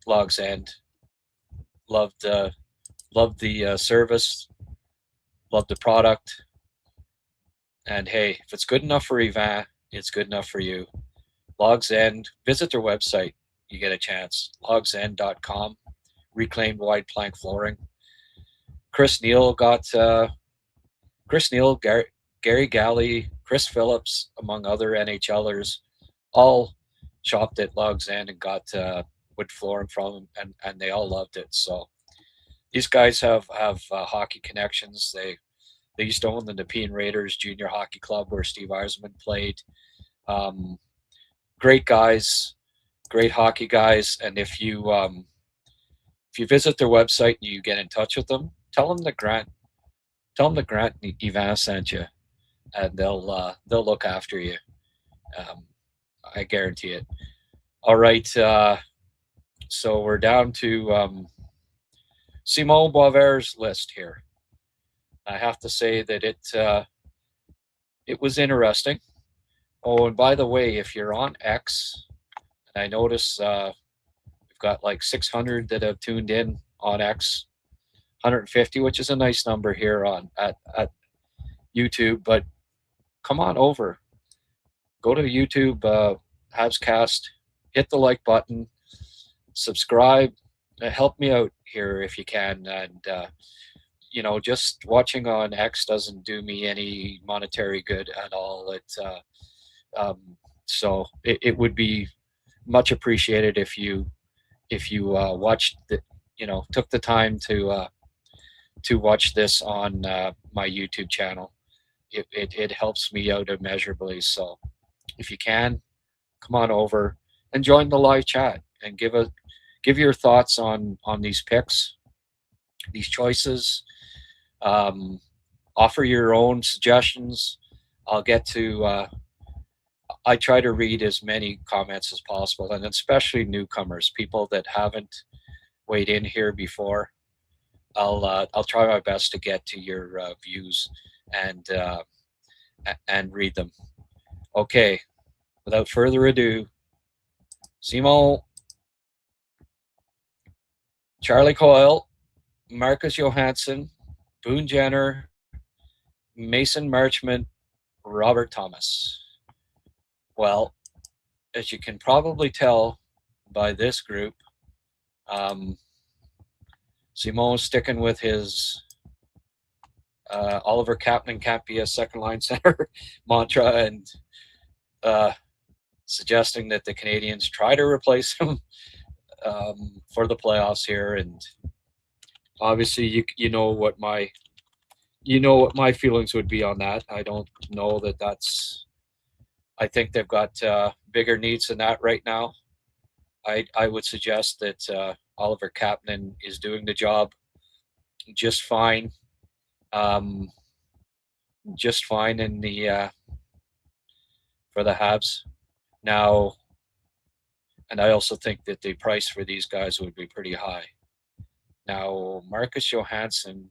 Logs End. Loved the service, loved the product, and hey, if it's good enough for Yvan, it's good enough for you. Logs End, visit their website. You get a chance. logsend.com. Reclaimed wide plank flooring. Chris Neal, Gary Galley, Chris Phillips, among other NHLers, all shopped at Logs End and got wood flooring from them, and they all loved it. So these guys have hockey connections. They used to own the Nepean Raiders Junior Hockey Club where Steve Yzerman played. Great guys, great hockey guys, and if you visit their website and you get in touch with them, tell them that Grant Yvan sent you, and they'll look after you. I guarantee it. All right, so we're down to Simon Boisvert's list here. I have to say that it was interesting. Oh, and by the way, if you're on X, and I notice we've got like 600 that have tuned in on X, 150, which is a nice number here at YouTube. But come on over, go to YouTube, Habscast, hit the like button, subscribe, help me out here if you can. And just watching on X doesn't do me any monetary good at all. So it would be much appreciated if you watched took the time to watch this on my YouTube channel. It helps me out immeasurably. So if you can, come on over and join the live chat and give your thoughts on these picks, these choices. Offer your own suggestions. I'll get to. I try to read as many comments as possible, and especially newcomers, people that haven't weighed in here before. I'll try my best to get to your views and read them. Okay, without further ado, Simon, Charlie Coyle, Marcus Johansson, Boone Jenner, Mason Marchment, Robert Thomas. Well, as you can probably tell by this group, Simon's sticking with his Oliver Kapanen can't be a second-line center mantra, and suggesting that the Canadiens try to replace him for the playoffs here. And obviously, you know what my feelings would be on that. I don't know that that's. I think they've got bigger needs than that right now. I would suggest that Oliver Kapanen is doing the job just fine. Just fine in the for the Habs now, and I also think that the price for these guys would be pretty high. Now, Marcus Johansson,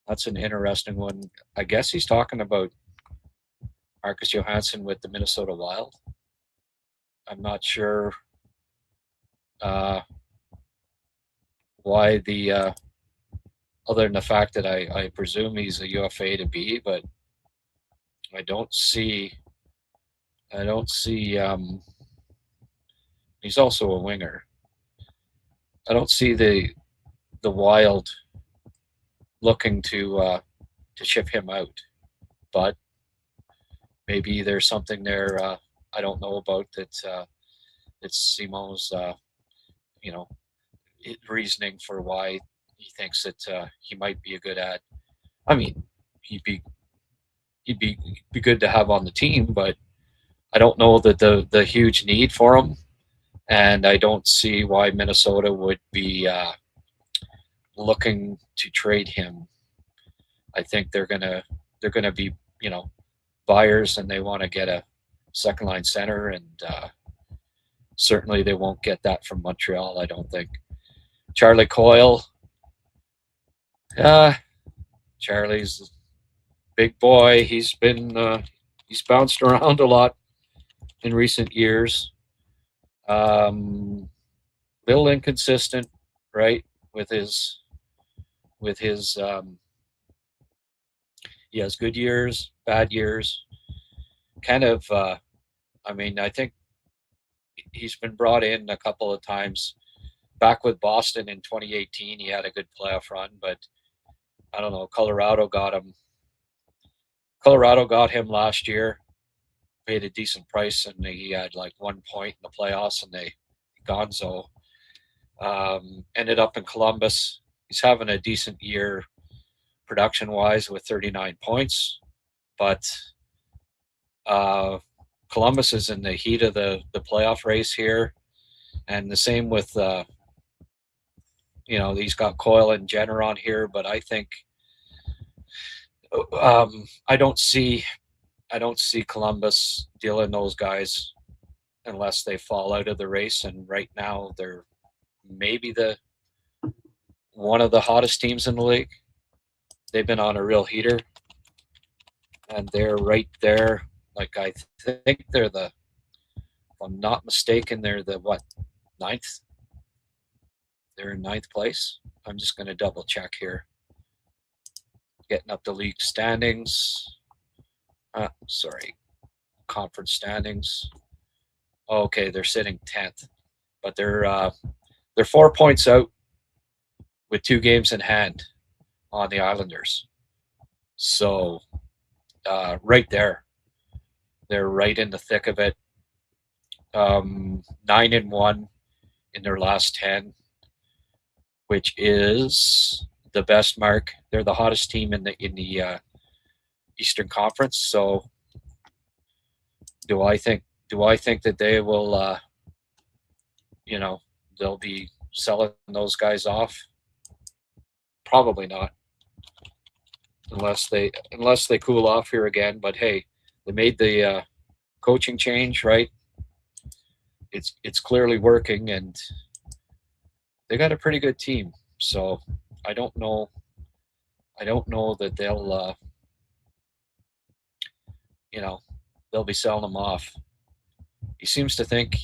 that's an interesting one. I guess he's talking about Marcus Johansson with the Minnesota Wild. I'm not sure why the other than the fact that I presume he's a UFA to be, but I don't see he's also a winger. the Wild looking to ship him out, but maybe there's something there I don't know about that. It's Simon's reasoning for why he thinks that he might be a good ad. I mean, he'd be be good to have on the team, but I don't know that the huge need for him, and I don't see why Minnesota would be looking to trade him. I think they're gonna be buyers, and they want to get a second line center, and certainly they won't get that from Montreal. I don't think. Charlie Coyle, Charlie's a big boy. He's bounced around a lot in recent years. Little inconsistent, right? With his he has good years, bad years. Kind of I think he's been brought in a couple of times. Back with Boston in 2018, he had a good playoff run, but I don't know. Colorado got him last year, paid a decent price, and he had like 1 point in the playoffs, and they gonzo. Ended up in Columbus. He's having a decent year production-wise with 39 points, but Columbus is in the heat of the playoff race here, and the same with he's got Coyle and Jenner on here, but I think I don't see Columbus dealing those guys unless they fall out of the race. And right now they're maybe one of the hottest teams in the league. They've been on a real heater, and they're right there. Like I think they're if I'm not mistaken, they're the ninth? They're in ninth place. I'm just going to double check here. Getting up the league standings. Conference standings. Okay, they're sitting 10th, but they're 4 points out with 2 games in hand on the Islanders. So right there, they're right in the thick of it. 9-1 in their last 10, which is the best mark. They're the hottest team in the Eastern Conference. So do I think that they will they'll be selling those guys off? Probably not, unless they cool off here again. But hey, they made the coaching change, right? It's clearly working, and they got a pretty good team. So I don't know that they'll they'll be selling them off. He seems to think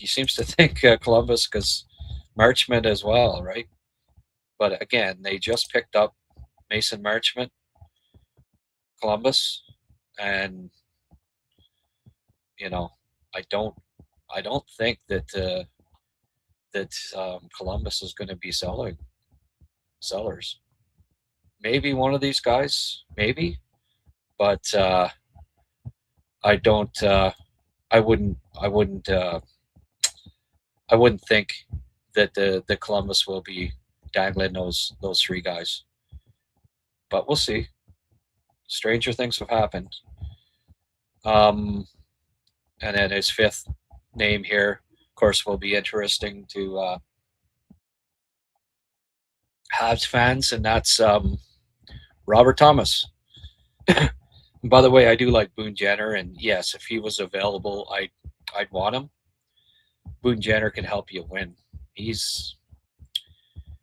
Columbus, because Marchment as well, right? But again, they just picked up Mason Marchment, Columbus, and I don't think that Columbus is going to be sellers. Maybe one of these guys, maybe, but I don't. I wouldn't think that the Columbus will be dangling those 3 guys. But we'll see. Stranger things have happened. And then his 5th name here, of course, will be interesting to Habs fans, and that's Robert Thomas. By the way, I do like Boone Jenner, and yes, if he was available, I'd want him. Boone Jenner can help you win. He's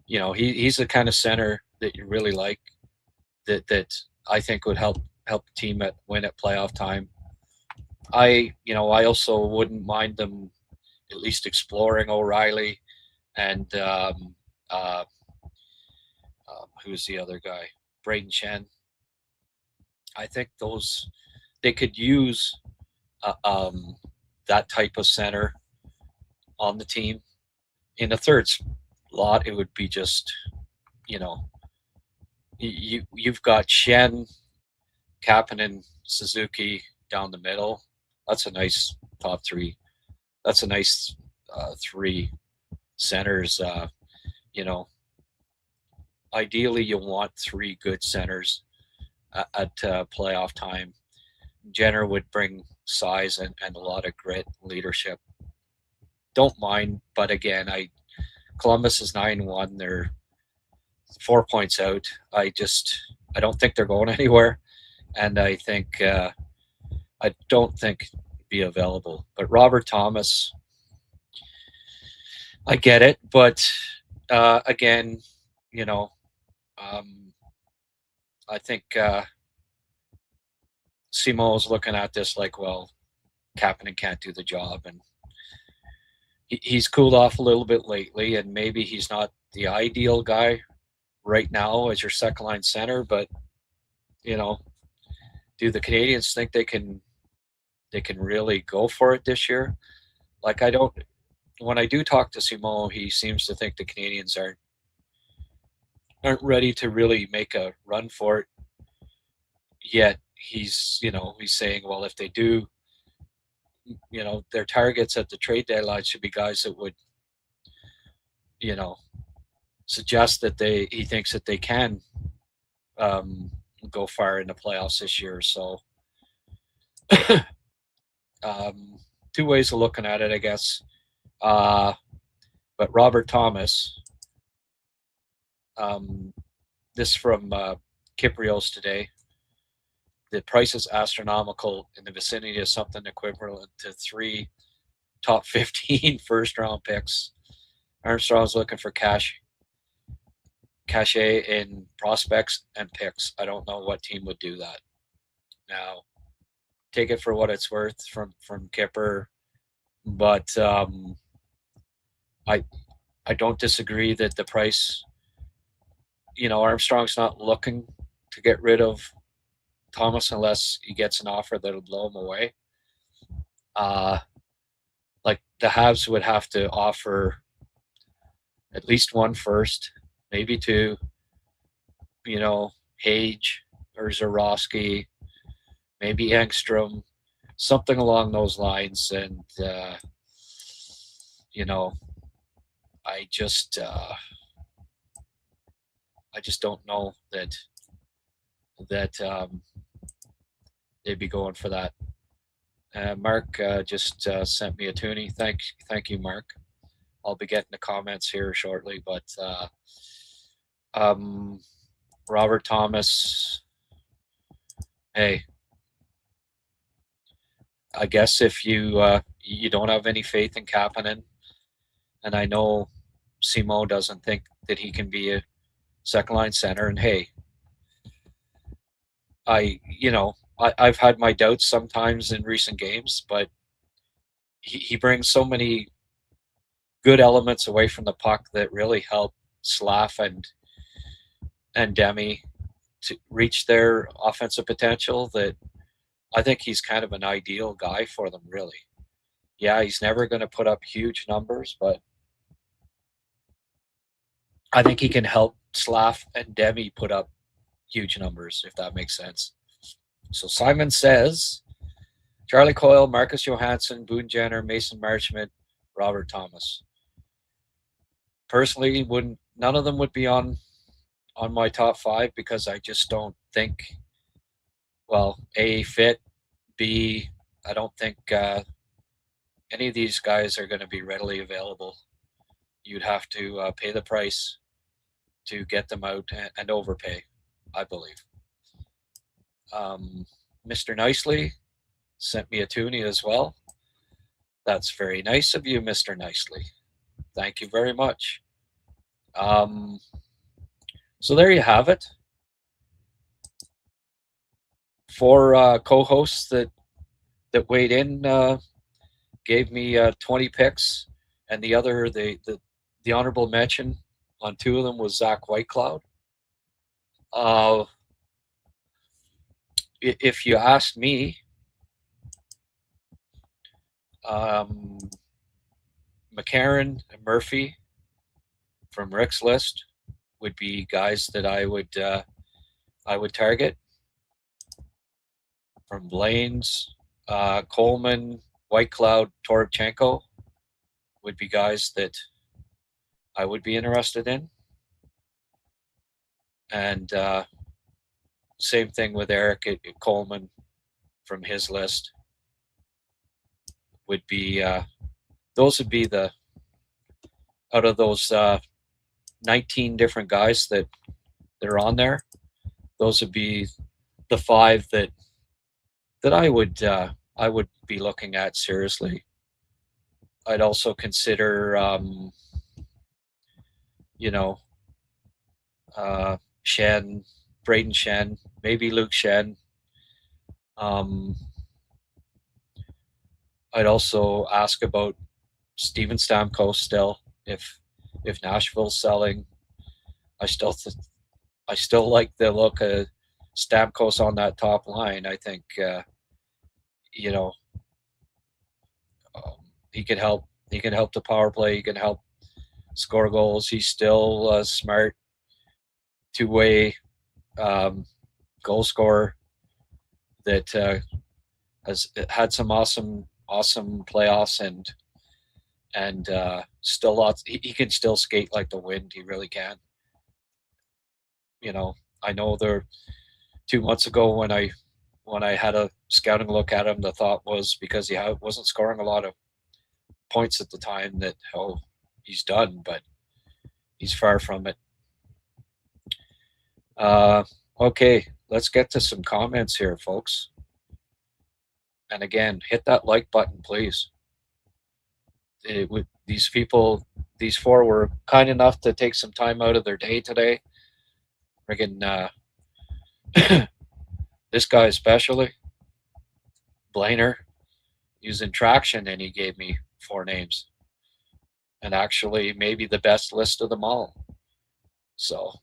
the kind of center that you really like, that I think would help the team win at playoff time. I also wouldn't mind them at least exploring O'Reilly and who's the other guy? Braden Chen. I think they could use that type of center on the team in the third lot, it would be just, you know, you've got Shen, Kapanen, Suzuki down the middle. That's a nice top three. That's a nice three centers. You know, ideally you want three good centers at playoff time. Jenner would bring size and a lot of grit, leadership. Don't mind, but again, Columbus is 9-1. They're 4 points out. I don't think they're going anywhere, and I don't think it'd be available. But Robert Thomas, I get it, but again, you know, I think Simo's looking at this like, well, Kapanen can't do the job, and he's cooled off a little bit lately, and maybe he's not the ideal guy right now as your second line center, but you know, do the Canadiens think they can really go for it this year? Like, when I do talk to Simo, he seems to think the Canadiens aren't ready to really make a run for it yet. He's saying, well, if they do, you know, their targets at the trade deadline should be guys that would, you know, suggest that he thinks that they can go far in the playoffs this year. So two ways of looking at it, I guess. But Robert Thomas, this from Kiprios today. The price is astronomical, in the vicinity of something equivalent to 3 top 15 first-round picks. Armstrong's looking for cachet in prospects and picks. I don't know what team would do that. Now, take it for what it's worth from Kipper, but I don't disagree that the price, you know, Armstrong's not looking to get rid of Thomas unless he gets an offer that'll blow him away. Like the Habs would have to offer at least one first, maybe two, you know, Hage or Zorowski, maybe Engstrom, something along those lines. And, you know, I just don't know that they'd be going for that. Mark just sent me a toonie. Thank you, Mark. I'll be getting the comments here shortly, but Robert Thomas, hey, I guess if you don't have any faith in Kapanen, and I know Simo doesn't think that he can be a second line center, and hey, I've had my doubts sometimes in recent games, but he brings so many good elements away from the puck that really help Slav and Demi to reach their offensive potential, that I think he's kind of an ideal guy for them, really. Yeah, he's never going to put up huge numbers, but I think he can help Slav and Demi put up huge numbers, if that makes sense. So Simon says, Charlie Coyle, Marcus Johansson, Boone Jenner, Mason Marchment, Robert Thomas. Personally, none of them would be on my top 5, because I just don't think, well, A, fit, B, I don't think any of these guys are going to be readily available. You'd have to pay the price to get them out and overpay, I believe. Mr. Nicely sent me a toonie as well. That's very nice of you, Mr. Nicely. Thank you very much. So there you have it. 4 co-hosts that weighed in gave me 20 picks, and the honorable mention on 2 of them was Zach Whitecloud. If you asked me, McCarron and Murphy from Rick's list would be guys that I would target. From Blaine's, Coleman, White Cloud, Toropchenko would be guys that I would be interested in. And same thing with Eric Coleman from his list. Would be those would be the out of those 19 different guys that are on there. Those would be the 5 that I would be looking at seriously. I'd also consider Shen, Braden Shen, maybe Luke Shen. I'd also ask about Steven Stamkos still, if Nashville's selling. I still like the look of Stamkos on that top line. I think he can help. He can help the power play. He can help score goals. He's still a smart two-way goal scorer that has had some awesome playoffs and still lots. He can still skate like the wind. He really can. I know there 2 months ago when I had a scouting look at him, the thought was because he wasn't scoring a lot of points at the time that he's done, but he's far from it. Okay, let's get to some comments here, folks. And again, hit that like button, please. These 4 were kind enough to take some time out of their day today. Friggin' this guy especially, Blainer, using traction, and he gave me 4 names. And actually maybe the best list of them all. So,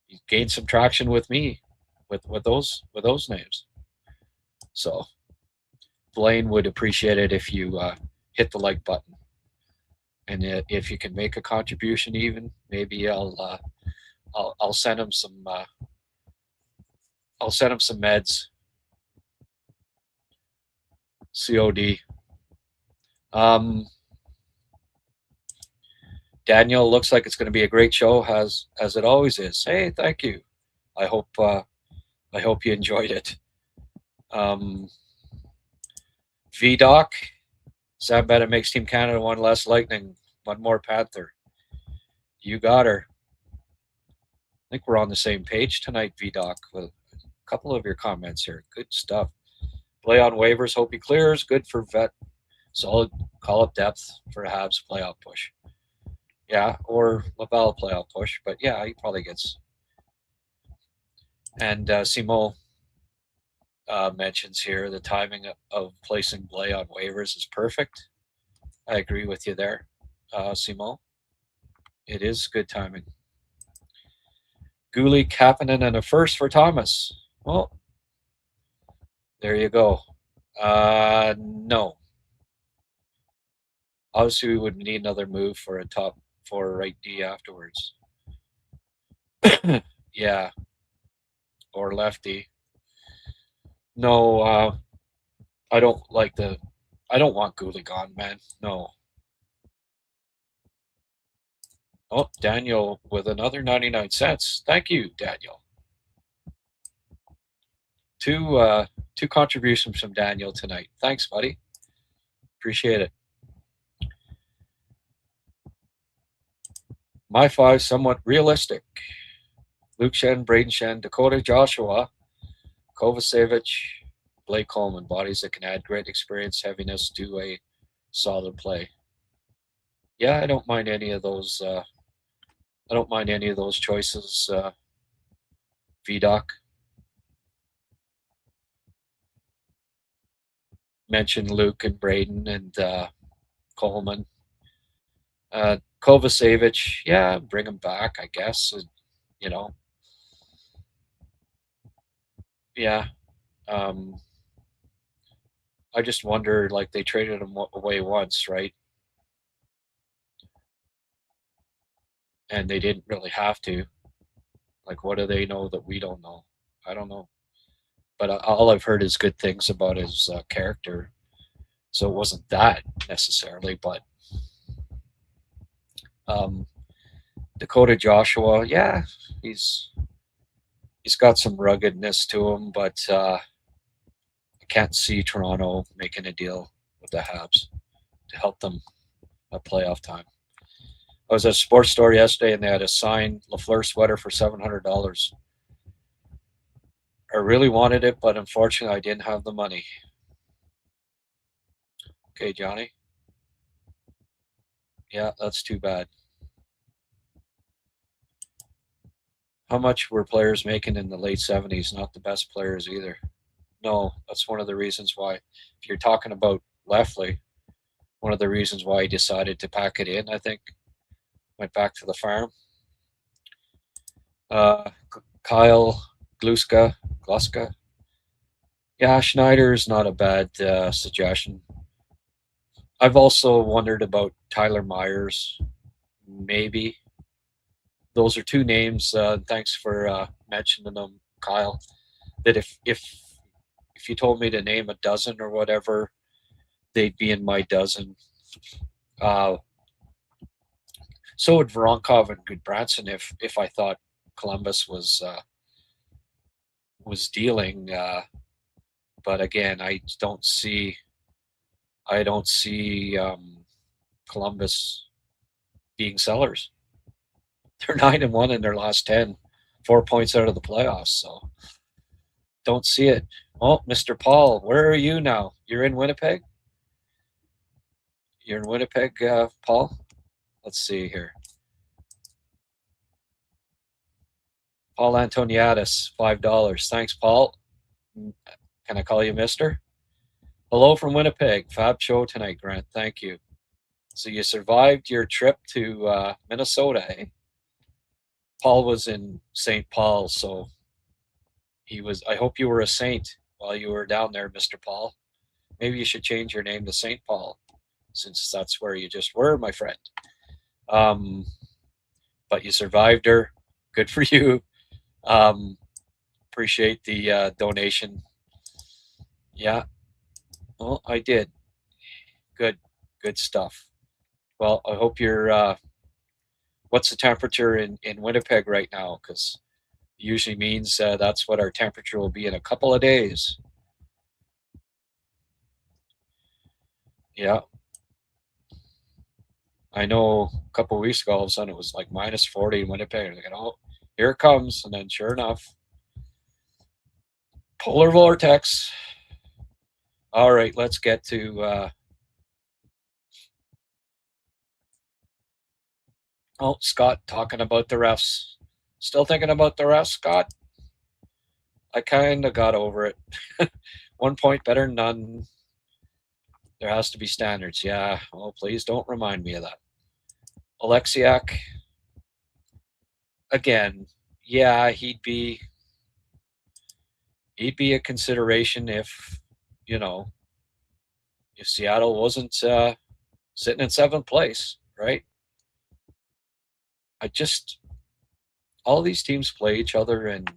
he gained some traction with me with those names. So Blaine would appreciate it if you hit the like button. And if you can make a contribution, even maybe I'll send him some. I'll send him some meds. COD. Daniel, looks like it's going to be a great show, as it always is. Hey, thank you. I hope you enjoyed it. VDoc, Sam Bennett makes Team Canada 1 less Lightning, 1 more Panther. You got her. I think we're on the same page tonight, VDoc, with a couple of your comments here. Good stuff. Play on waivers, hope he clears. Good for vet. Solid call-up depth for Habs playoff push. Yeah, or Laval playoff push, but yeah, he probably gets. And Simo mentions here the timing of placing Blain on waivers is perfect. I agree with you there, Simo. It is good timing. Gooley, Kapanen, and a first for Thomas. Well, there you go. No. Obviously, we would need another move for a top 4 right D afterwards. Yeah. Or lefty. No, I don't want Gooley gone, man. No. Oh, Daniel with another 99 cents. Thank you, Daniel. 2 contributions from Daniel tonight. Thanks, buddy. Appreciate it. My 5 somewhat realistic. Luke Shen, Braden Shen, Dakota Joshua, Kovacevic, Blake Coleman. Bodies that can add great experience, heaviness to a solid play. Yeah, I don't mind any of those. I don't mind any of those choices. VDoc mentioned Luke and Braden and Coleman. Kovacevic, yeah, bring him back, I guess. Yeah. I just wonder, like, they traded him away once, right? and they didn't really have to. Like, what do they know that we don't know? I don't know. But all I've heard is good things about his character. So it wasn't that necessarily, but Dakota Joshua, yeah, he's got some ruggedness to him, but I can't see Toronto making a deal with the Habs to help them at playoff time. I was at a sports store yesterday, and they had a signed Lefley sweater for $700. I really wanted it, but unfortunately, I didn't have the money. Okay, Johnny. Yeah, that's too bad. How much were players making in the late 70s? Not the best players either. No, that's one of the reasons why. If you're talking about Lefley, one of the reasons why he decided to pack it in, I think, went back to the farm. Kyle Gluska. Yeah, Schneider's not a bad suggestion. I've also wondered about Tyler Myers, maybe. Those are two names. Thanks for mentioning them, Kyle. That if you told me to name a dozen or whatever, they'd be in my dozen. So would Voronkov and Goodbranson if I thought Columbus was dealing. But again, I don't see Columbus being sellers. They're 9-1 in their last 10, 4 points out of the playoffs. So don't see it. Oh, Mr. Paul, where are you now? You're in Winnipeg? You're in Winnipeg, Paul? Let's see here. Paul Antoniadis, $5. Thanks, Paul. Can I call you Mister? Hello from Winnipeg. Fab show tonight, Grant. Thank you. So you survived your trip to Minnesota, eh? Paul was in St. Paul, so he was. I hope you were a saint while you were down there, Mr. Paul. Maybe you should change your name to St. Paul, since that's where you just were, my friend. But you survived her. Good for you. Appreciate the donation. Yeah. Well, I did. Good stuff. Well, I hope you're. What's the temperature in Winnipeg right now? Because usually means that's what our temperature will be in a couple of days. Yeah. I know a couple of weeks ago, all of a sudden it was like minus 40 in Winnipeg. And oh, here it comes. And then sure enough, polar vortex. All right, let's get to Scott talking about the refs. Still thinking about the refs, Scott? I kind of got over it. 1 point better than none. There has to be standards. Yeah. Oh, please don't remind me of that. Alexiak, again, yeah, he'd be a consideration if Seattle wasn't sitting in 7th place, right? All these teams play each other, and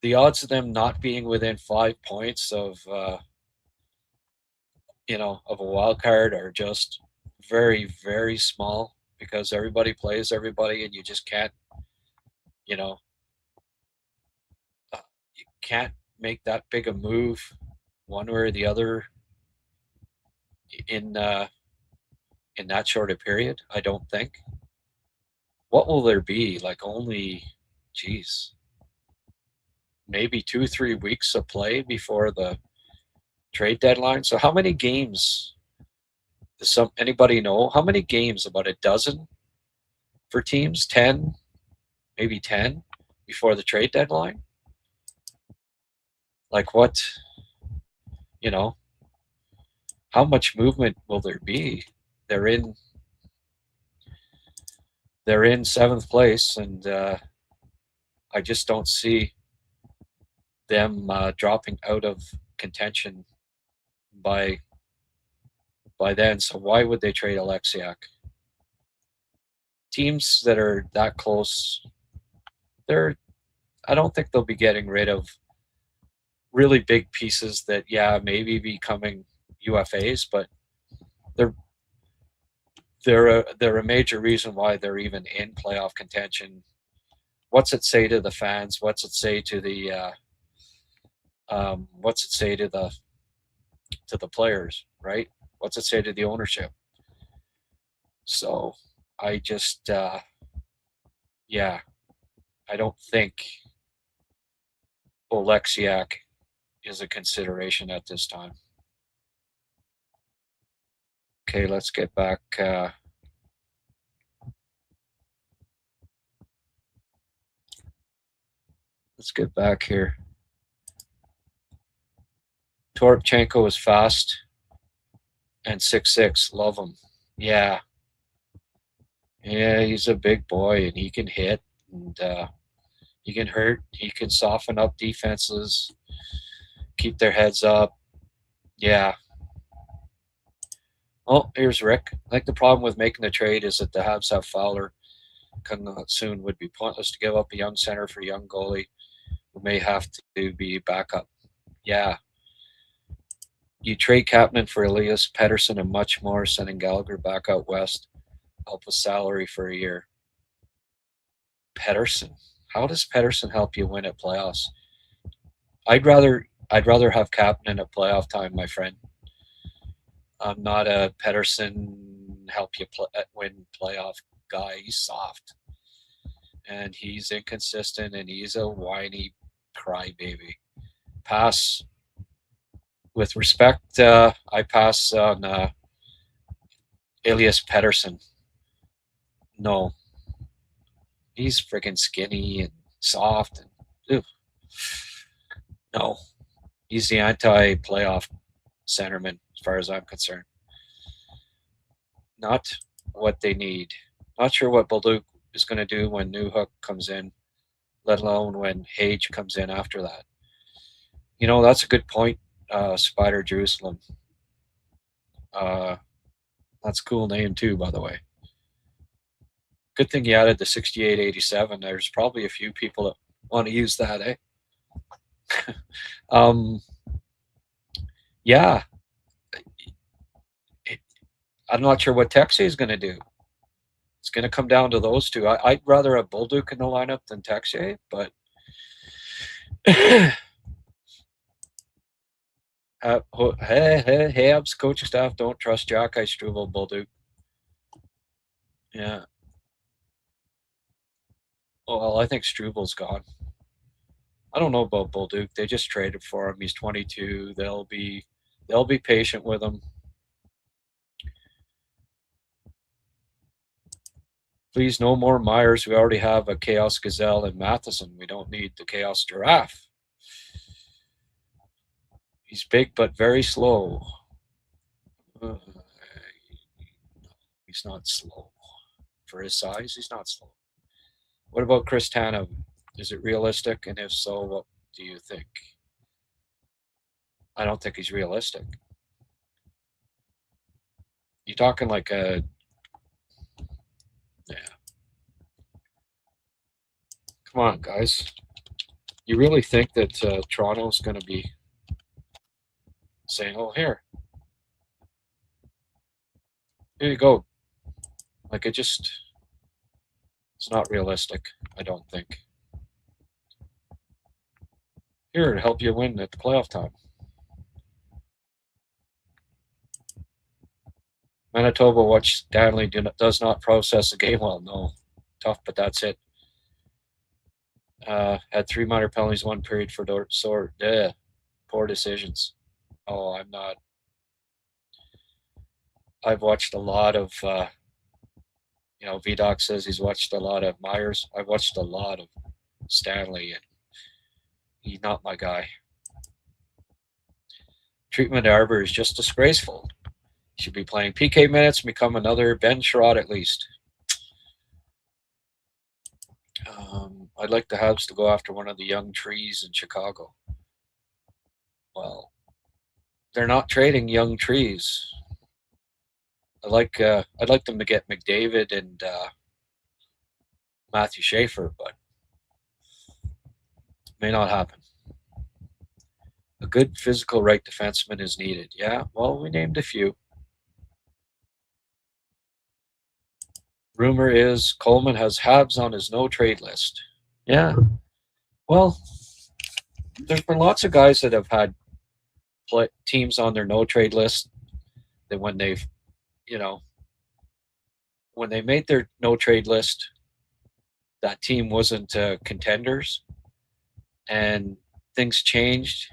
the odds of them not being within 5 points of a wild card are just very, very small, because everybody plays everybody, and you just can't, you can't make that big a move one way or the other in that short a period. I don't think. What will there be? Like only, maybe 2-3 weeks of play before the trade deadline. So how many games? Does anybody know how many games? About a dozen for teams? 10, maybe 10 before the trade deadline. Like what? How much movement will there be? They're in 7th place, and I just don't see them dropping out of contention by then. So why would they trade Alexiak? teams that are that close, I don't think they'll be getting rid of really big pieces that, maybe becoming UFAs, but they're a major reason why they're even in playoff contention. What's it say to the fans? What's it say to the players, right? What's it say to the ownership? So I just I don't think Oleksiak is a consideration at this time. Okay, let's get back. Let's get back here. Toropchenko is fast and 6'6". Love him. Yeah, he's a big boy and he can hit and he can hurt. He can soften up defenses, keep their heads up. Yeah. Oh, here's Rick. I think the problem with making the trade is that the Habs have Fowler coming out soon. Would be pointless to give up a young center for a young goalie who may have to be backup. Yeah. You trade Kapanen for Elias Pettersson and much more, sending Gallagher back out west. Help with salary for a year. Pettersson. How does Pettersson help you win at playoffs? I'd rather have Kapanen at playoff time, my friend. I'm not a Pettersson help you win playoff guy. He's soft, and he's inconsistent, and he's a whiny crybaby. Pass. With respect, I pass on Elias Pettersson. No. He's freaking skinny and soft. And, no. He's the anti-playoff centerman as far as I'm concerned. Not what they need. Not sure what Bolduc is going to do when Newhook comes in, let alone when Hage comes in after that. That's a good point. Spider Jerusalem. That's a cool name too, by the way. Good thing you added the 6887. There's probably a few people that want to use that, eh? Yeah. I'm not sure what Texier is going to do. It's going to come down to those two. I'd rather have Bolduc in the lineup than Texier, but Habs coaching staff don't trust Jack Struble, Bolduc. Yeah. Well, I think Struble's gone. I don't know about Bolduc. They just traded for him. He's 22. They'll be patient with him. Please, no more Myers. We already have a Chaos Gazelle and Matheson. We don't need the Chaos Giraffe. He's big but very slow. He's not slow. For his size, he's not slow. What about Chris Tanev? Is it realistic? And if so, what do you think? I don't think he's realistic. You're talking like a... Yeah. Come on, guys. You really think that Toronto's going to be saying, oh, here you go. Like, it's not realistic, I don't think. Here to help you win at the playoff time. Manitoba, watch Stanley does not process the game well. No, tough, but that's it. Had 3 minor penalties, 1 period for poor decisions. Oh, I'm not. I've watched a lot of, VDoc says he's watched a lot of Myers. I've watched a lot of Stanley, and he's not my guy. Treatment to Arbor is just disgraceful. He should be playing PK minutes and become another Ben Sherrod at least. I'd like the Habs to go after one of the young trees in Chicago. Well, they're not trading young trees. I'd like them to get McDavid and Matthew Schaefer, but may not happen. A good physical right defenseman is needed. Yeah, well, we named a few. Rumor is Coleman has Habs on his no-trade list. Yeah. Well, there's been lots of guys that have had teams on their no-trade list that when they've, when they made their no-trade list, that team wasn't contenders, and things changed.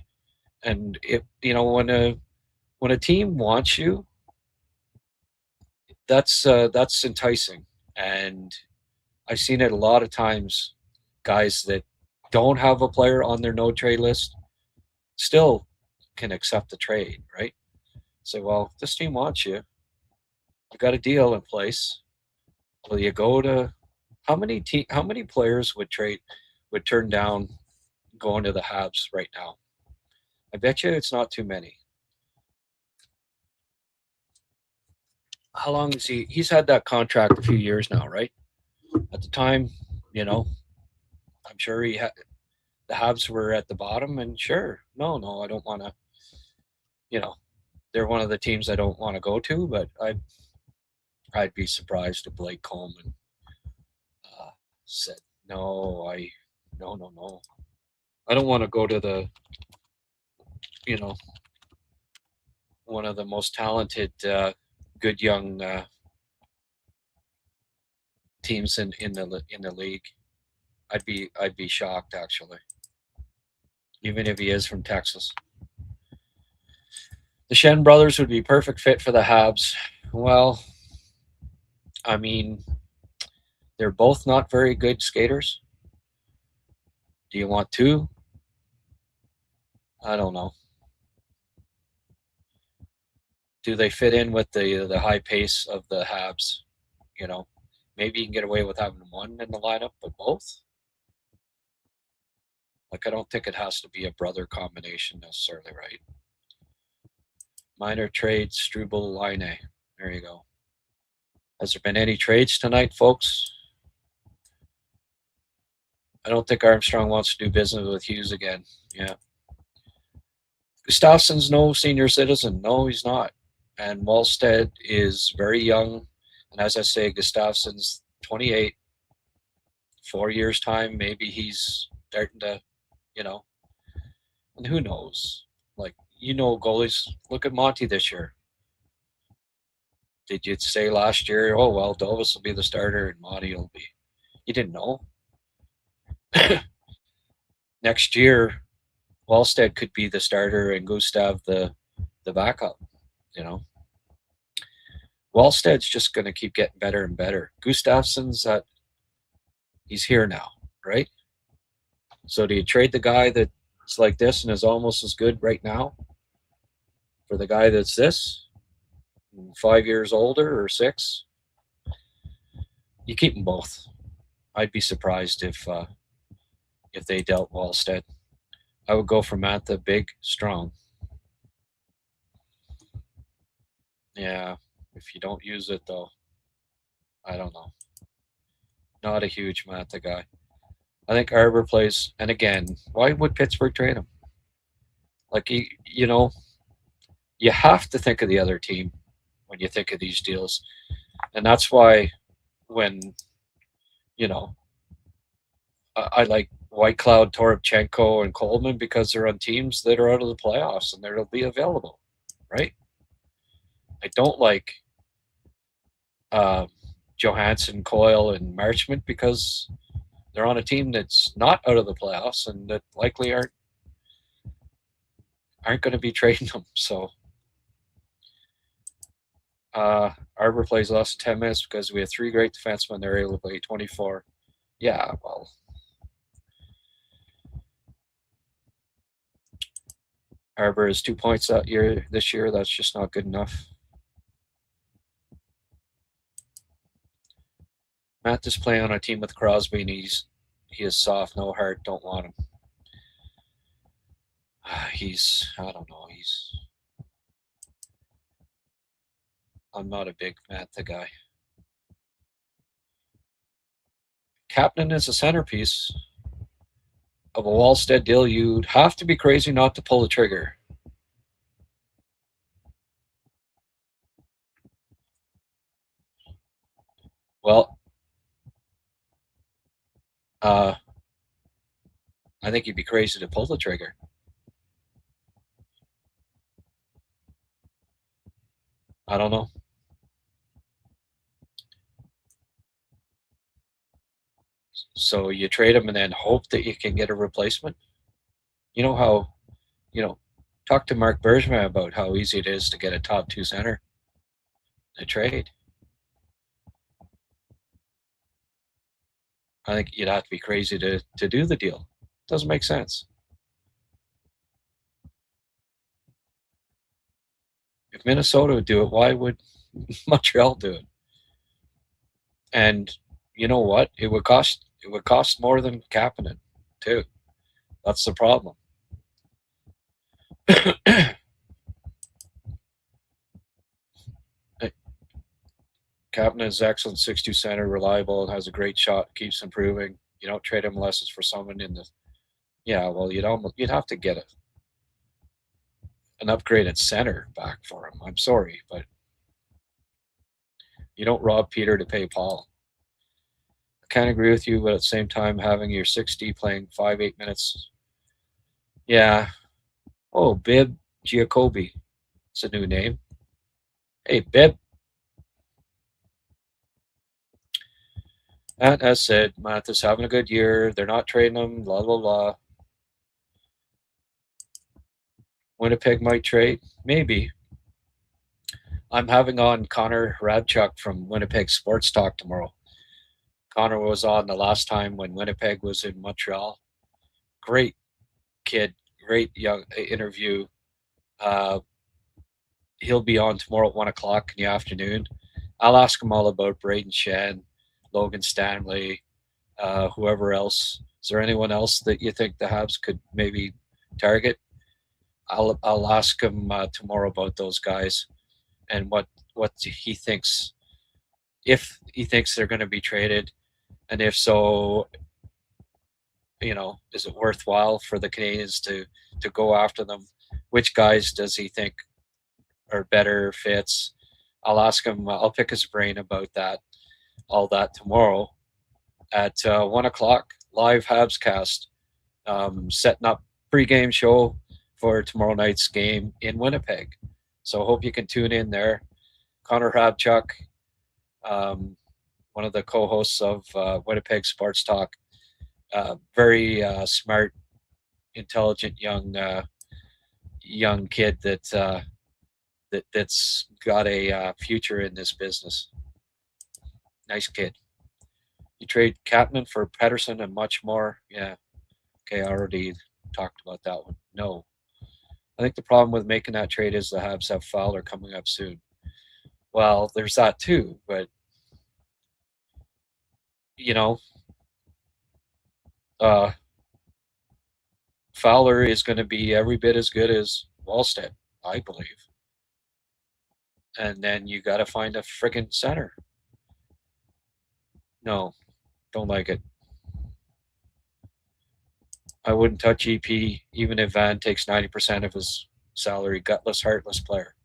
And when a team wants you, that's enticing. And I've seen it a lot of times. Guys that don't have a player on their no trade list still can accept the trade, right? Say, well, if this team wants you, you got a deal in place. Will you go to how many players would turn down going to the Habs right now? I bet you it's not too many. How long is he's had that contract a few years now, right? At the time, I'm sure the Habs were at the bottom, and sure, no, I don't want to, they're one of the teams I don't want to go to, but I'd be surprised if Blake Coleman said, no, no. I don't want to go to the, one of the most talented, good young teams in the league. I'd be shocked, actually, even if he is from Texas. The Shen brothers would be perfect fit for the Habs. Well, I mean, they're both not very good skaters. Do you want two? I don't know. Do they fit in with the high pace of the Habs? Maybe you can get away with having one in the lineup, but both? Like, I don't think it has to be a brother combination necessarily, right? Minor trades, Struble, Laine. There you go. Has there been any trades tonight, folks? I don't think Armstrong wants to do business with Hughes again. Yeah. Gustafsson's no senior citizen. No, he's not. And Wallstead is very young. And as I say, Gustafsson's 28. 4 years' time, maybe he's starting to, and who knows? Like, goalies. Look at Monty this year. Did you say last year, oh, well, Dovis will be the starter and Monty will be? You didn't know. Next year, Wallstead could be the starter and Gustav the backup, Wallstead's just going to keep getting better and better. Gustafsson's he's here now, right? So do you trade the guy that's like this and is almost as good right now for the guy that's this, 5 years older or 6? You keep them both. I'd be surprised if they dealt Wallstead. I would go for Mantha, big, strong. Yeah, if you don't use it, though, I don't know. Not a huge Mantha guy. I think Arbor plays, and again, why would Pittsburgh trade him? Like, you have to think of the other team when you think of these deals. And that's why when, I like White Cloud, Toropchenko, and Coleman because they're on teams that are out of the playoffs and they'll be available, right? I don't like Johansson, Coyle, and Marchment because they're on a team that's not out of the playoffs and that likely aren't going to be trading them. So Arbor plays less than 10 minutes because we have 3 great defensemen. They're able to play 24. Yeah, well, Arbor has 2 points this year. That's just not good enough. Matt is playing on a team with Crosby, and he is soft, no heart. Don't want him. I don't know. I'm not a big Matt the guy. Kapanen is a centerpiece of a Wallstead deal. You'd have to be crazy not to pull the trigger. Well, I think you'd be crazy to pull the trigger. I don't know. So you trade him and then hope that you can get a replacement. You know how, talk to Mark Bergevin about how easy it is to get a top 2 center in a trade. I think you'd have to be crazy to do the deal. Doesn't make sense. If Minnesota would do it, why would Montreal do it? And you know what? It would cost more than Kapanen, too. That's the problem. Kapanen is excellent, 6'2" center, reliable, and has a great shot, keeps improving. You don't trade him unless it's for someone in the. Yeah, well, you'd have to get an upgraded center back for him. I'm sorry, but you don't rob Peter to pay Paul. I can't agree with you, but at the same time, having your 6D playing 5-8 minutes. Yeah. Oh, Bib Giacobi. It's a new name. Hey, Bib. And as said, Mathis having a good year. They're not trading him, blah, blah, blah. Winnipeg might trade? Maybe. I'm having on Connor Radchuk from Winnipeg Sports Talk tomorrow. Connor was on the last time when Winnipeg was in Montreal. Great kid, great young interview. He'll be on tomorrow at 1 o'clock in the afternoon. I'll ask him all about Braden Shen, Logan Stanley, whoever else. Is there anyone else that you think the Habs could maybe target? I'll ask him tomorrow about those guys and what he thinks, if he thinks they're going to be traded, and if so, is it worthwhile for the Canadiens to go after them? Which guys does he think are better fits? I'll ask him. I'll pick his brain about all that tomorrow at 1 o'clock. Live Habs cast, setting up pregame show for tomorrow night's game in Winnipeg. So hope you can tune in there. Connor Radchuk, one of the co-hosts of Winnipeg Sports Talk, very smart, intelligent young kid that's got a future in this business. Nice kid. You trade Kapanen for Pettersson and much more. Yeah. Okay, I already talked about that one. No. I think the problem with making that trade is the Habs have Fowler coming up soon. Well, there's that too, but Fowler is going to be every bit as good as Wallstead, I believe. And then you got to find a friggin' center. No, don't like it. I wouldn't touch EP even if Van takes 90% of his salary. Gutless, heartless player.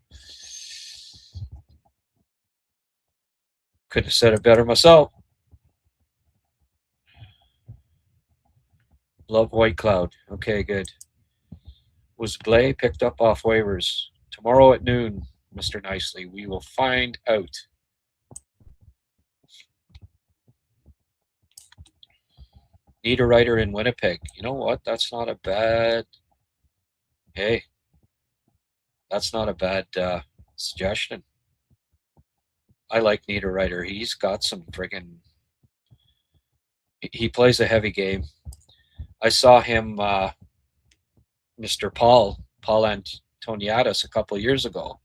Could have said it better myself. Love White Cloud. Okay, good. Was Blain picked up off waivers? Tomorrow at noon, Mr. Nicely. We will find out. Need a writer in Winnipeg. You know what? That's not a bad... Hey. That's not a bad suggestion. I like Niederreiter. He's got some friggin'... He plays a heavy game. I saw him, Mr. Paul Antoniadis, a couple of years ago.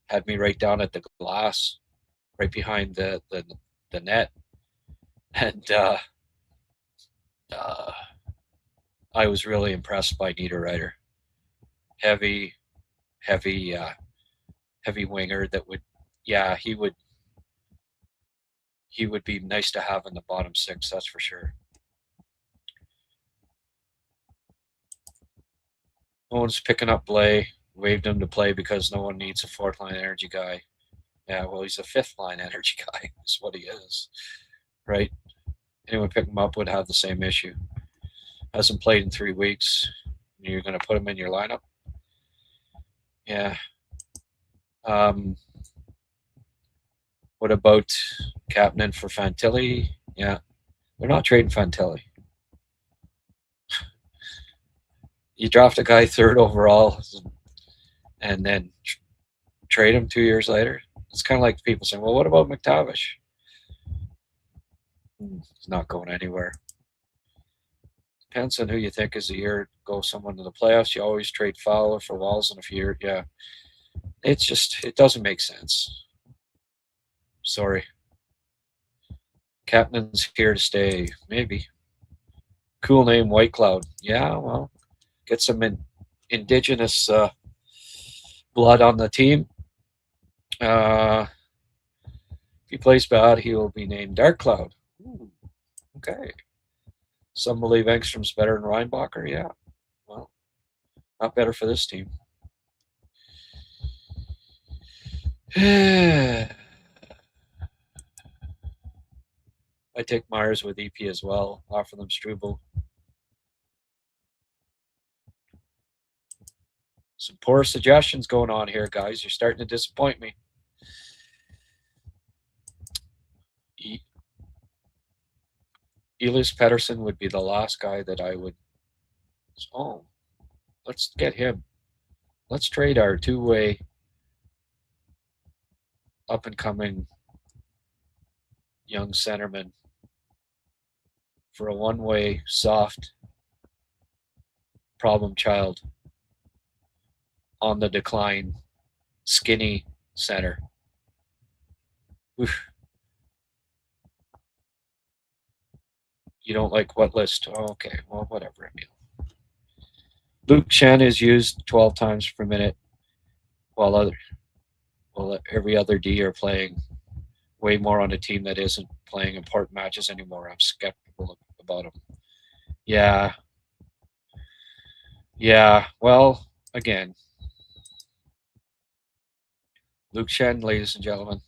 Had me right down at the glass, right behind the net. And I was really impressed by Niederreiter. Heavy winger that would, he would he would be nice to have in the bottom six, that's for sure. No one's picking up Blain. Waived him to play because no one needs a fourth line energy guy. Yeah, well, he's a fifth line energy guy. Is what he is, right? Anyone pick him up would have the same issue. Hasn't played in 3 weeks. You're going to put him in your lineup? Yeah. What about Kapanen for Fantilli? Yeah. They're not trading Fantilli. You draft a guy 3rd overall and then trade him 2 years later. It's kind of like people saying, well, what about McTavish? He's not going anywhere. Depends on who you think is a year go someone to the playoffs. You always trade Fowler for Walls in a few years. Yeah. It's just, it doesn't make sense. Sorry. Kapanen's here to stay. Maybe. Cool name, White Cloud. Yeah, well, get some indigenous blood on the team. If he plays bad, he will be named Dark Cloud. Ooh, okay. Some believe Engstrom's better than Reinbacher. Yeah. Well, not better for this team. I take Myers with EP as well. Offer them Struble. Some poor suggestions going on here, guys. You're starting to disappoint me. Elias Pettersson would be the last guy that I would. Oh, let's get him. Let's trade our two-way up-and-coming young centerman for a one-way soft problem child on the decline, skinny center. Oof. You don't like what list? Oh, okay, well, whatever, Emil. Luke Chen is used 12 times per minute while every other D are playing way more on a team that isn't playing important matches anymore. I'm skeptical about him. Yeah. Yeah, well, again, Luke Chen, ladies and gentlemen.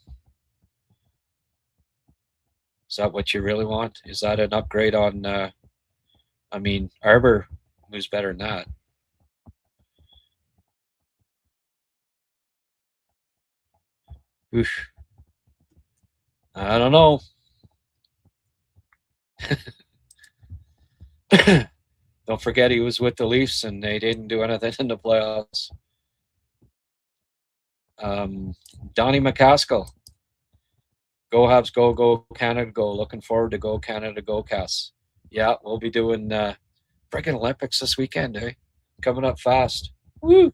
Is that what you really want? Is that an upgrade on, Arbor, who's better than that? Oof. I don't know. Don't forget he was with the Leafs and they didn't do anything in the playoffs. Donnie McCaskill. Go Habs, go Canada, go. Looking forward to go Canada, go Cass. Yeah, we'll be doing friggin' Olympics this weekend, eh? Coming up fast. Woo!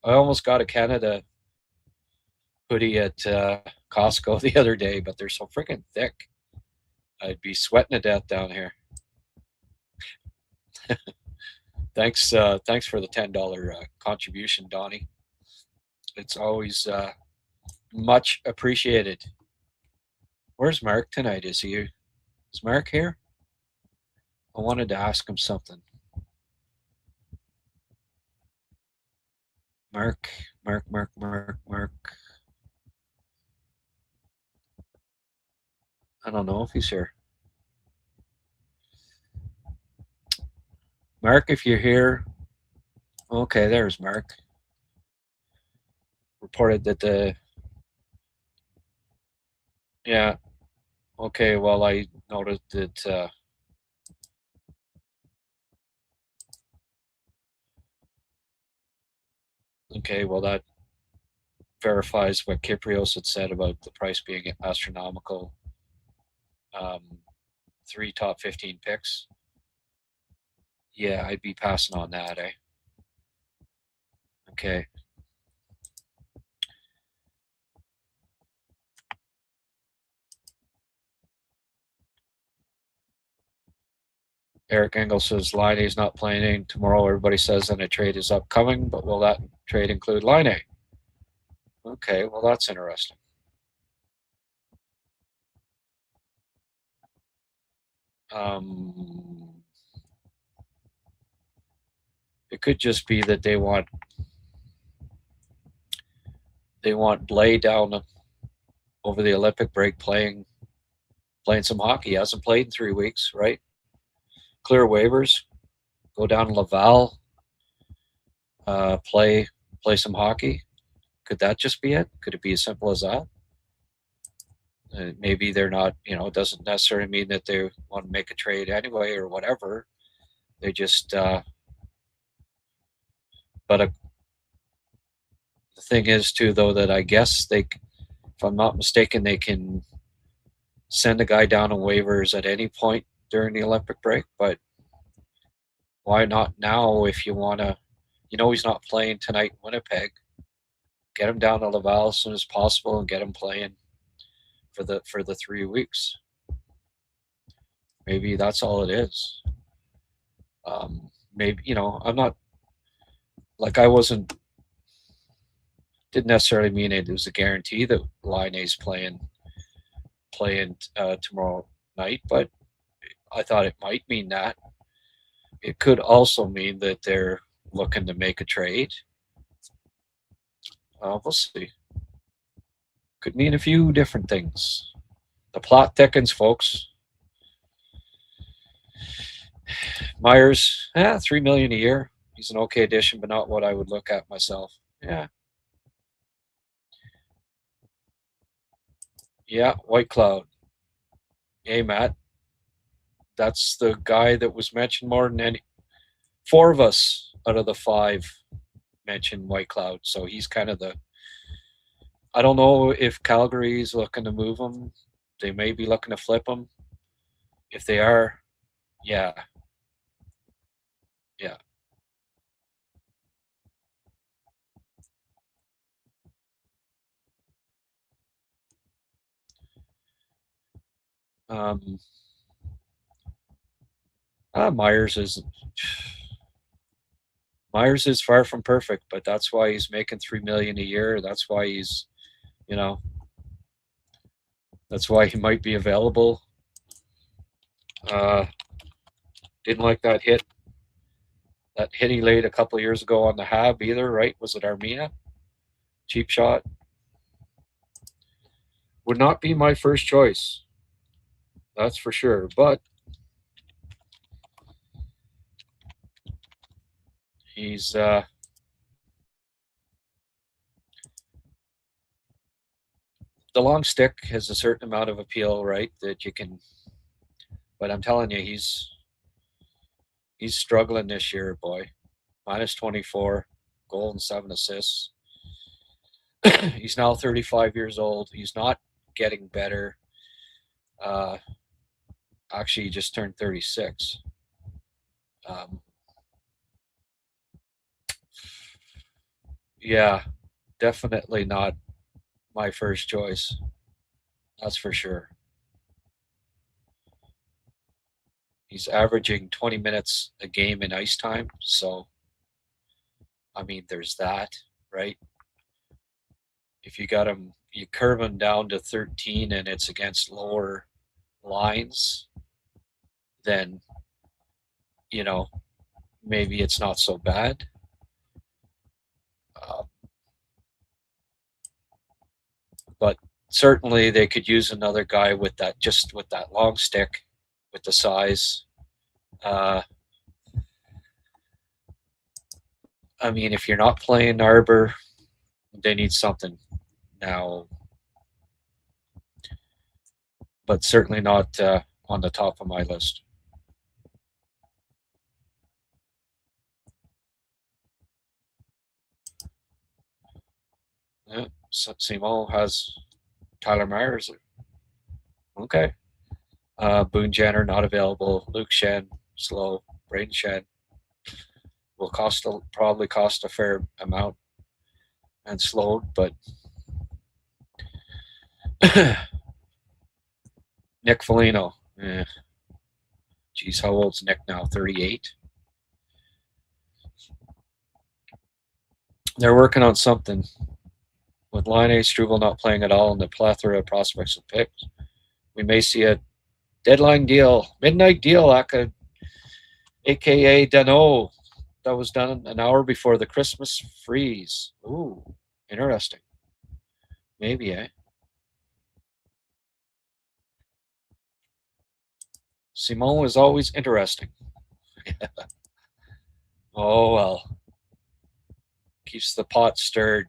I almost got a Canada hoodie at Costco the other day, but they're so freaking thick. I'd be sweating to death down here. Thanks for the $10 contribution, Donnie. It's always much appreciated. Where's Mark tonight? Is Mark here? I wanted to ask him something. Mark. I don't know if he's here. Mark, if you're here. Okay, there's Mark. Reported that yeah. Okay, well, I noticed that okay, well, that verifies what Kyprios had said about the price being astronomical. 3 top 15 picks. Yeah, I'd be passing on that, eh? Okay. Eric Engel says Line is not playing tomorrow. Everybody says that a trade is upcoming, but will that trade include Line? Okay, well, that's interesting. It could just be that they want Blain down over the Olympic break playing some hockey. He hasn't played in 3 weeks, right? Clear waivers, go down to Laval, play some hockey. Could that just be it? Could it be as simple as that? Maybe they're not, it doesn't necessarily mean that they want to make a trade anyway or whatever. They just, but the thing is too, though, that I guess if I'm not mistaken, they can send a guy down on waivers at any point during the Olympic break, but why not now if you want to, he's not playing tonight in Winnipeg, get him down to Laval as soon as possible and get him playing for the 3 weeks. Maybe that's all it is. Maybe, I'm not, like, didn't necessarily mean it was a guarantee that Laine's playing tomorrow night, but I thought it might mean that. It could also mean that they're looking to make a trade. We'll see. Could mean a few different things. The plot thickens, folks. Myers, $3 million a year. He's an okay addition, but not what I would look at myself. Yeah, White Cloud. Hey, Matt. That's the guy that was mentioned more than any. 4 of us out of the 5 mentioned White Cloud, so he's kind of the. I don't know if Calgary's looking to move him. They may be looking to flip him. If they are, yeah. Myers is far from perfect, but that's why he's making $3 million a year. That's why he's, that's why he might be available. Didn't like that hit. That hit he laid a couple of years ago on the Hab either, right? Was it Armia? Cheap shot. Would not be my first choice. That's for sure. But he's the long stick has a certain amount of appeal, right? That you can, but I'm telling you, he's struggling this year, boy. Minus 24, goal and 7 assists. He's now 35 years old. He's not getting better. Actually, he just turned 36. Yeah, definitely not my first choice. That's for sure. He's averaging 20 minutes a game in ice time. So, I mean, there's that, right? If you got him, you curve him down to 13 and it's against lower lines, then, maybe it's not so bad. But certainly they could use another guy with that long stick, with the size. I mean, if you're not playing Arbor, they need something now, but certainly not on the top of my list. Yeah, Simo has Tyler Myers. Okay. Boone Jenner not available. Luke Shen slow. Braden Shen will probably cost a fair amount and slowed, but Nick Foligno. Geez, how old's Nick now? 38. They're working on something. With Laine Struble not playing at all and the plethora of prospects and picks, we may see a Deadline deal, midnight deal, aka Dano. That was done an hour before the Christmas freeze. Ooh, interesting. Maybe, eh? Simone is always interesting. Oh, well. Keeps the pot stirred.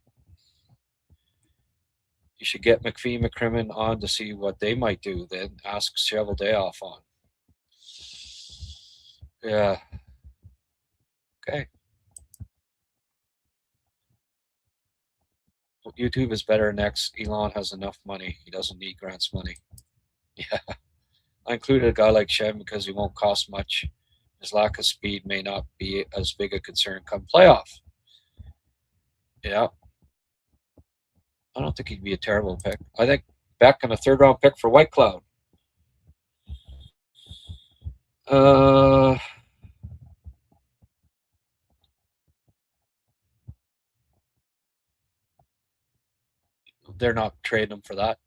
You should get McPhee McCrimmon on to see what they might do, then ask Shovel Day off on. Yeah. Okay. YouTube is better next. Elon has enough money. He doesn't need Grant's money. Yeah. I included a guy like Shem because he won't cost much. His lack of speed may not be as big a concern come playoff. Yeah. I don't think he'd be a terrible pick. I think back in a third-round pick for White Cloud. They're not trading him for that.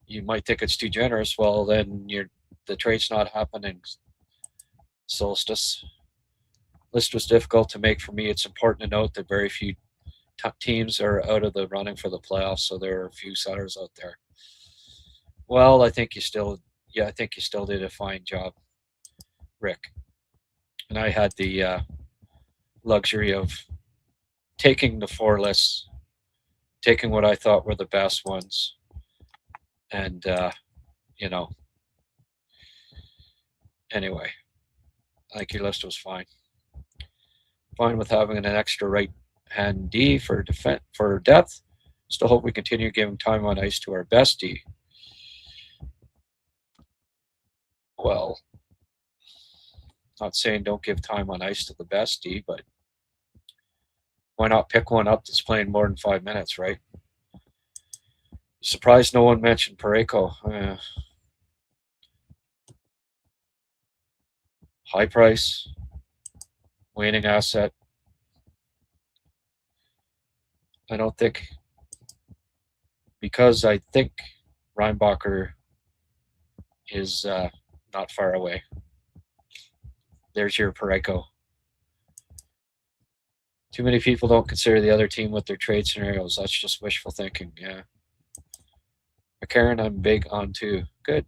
You might think it's too generous. Well, then the trade's not happening. Solstice. List was difficult to make for me. It's important to note that very few teams are out of the running for the playoffs, so there are a few sellers out there. Well, I think you still did a fine job, Rick. And I had the luxury of taking the 4 lists, taking what I thought were the best ones, and anyway, I think your list was fine. Fine with having an extra right-hand D for depth. Still hope we continue giving time on ice to our best D. Well, not saying don't give time on ice to the best D, but why not pick one up that's playing more than 5 minutes, right? Surprised no one mentioned Parayko. High price, waning asset. I don't think, because I think Reinbacher is not far away. There's your Parayko. Too many people don't consider the other team with their trade scenarios. That's just wishful thinking, yeah. McCarron, I'm big on too. Good.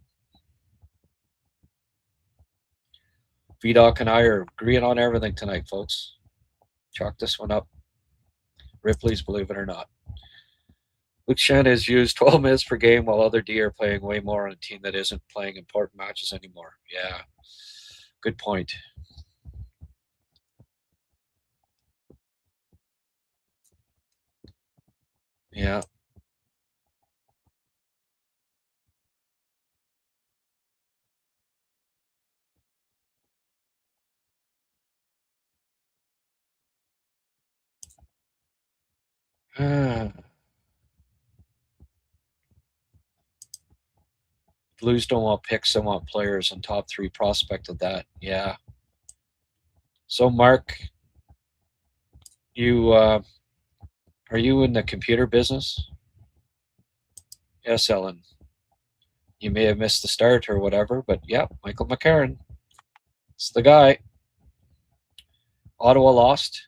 VDoc and I are agreeing on everything tonight, folks. Chalk this one up. Ripley's, believe it or not. Luke Shen has used 12 minutes per game while other D are playing way more on a team that isn't playing important matches anymore. Yeah, good point. Yeah. Blues don't want picks, they want players, and top 3 prospect of that. Yeah. So, Mark, you are you in the computer business? Yes, Ellen. You may have missed the start or whatever, but yeah, Michael McCarron. It's the guy. Ottawa lost.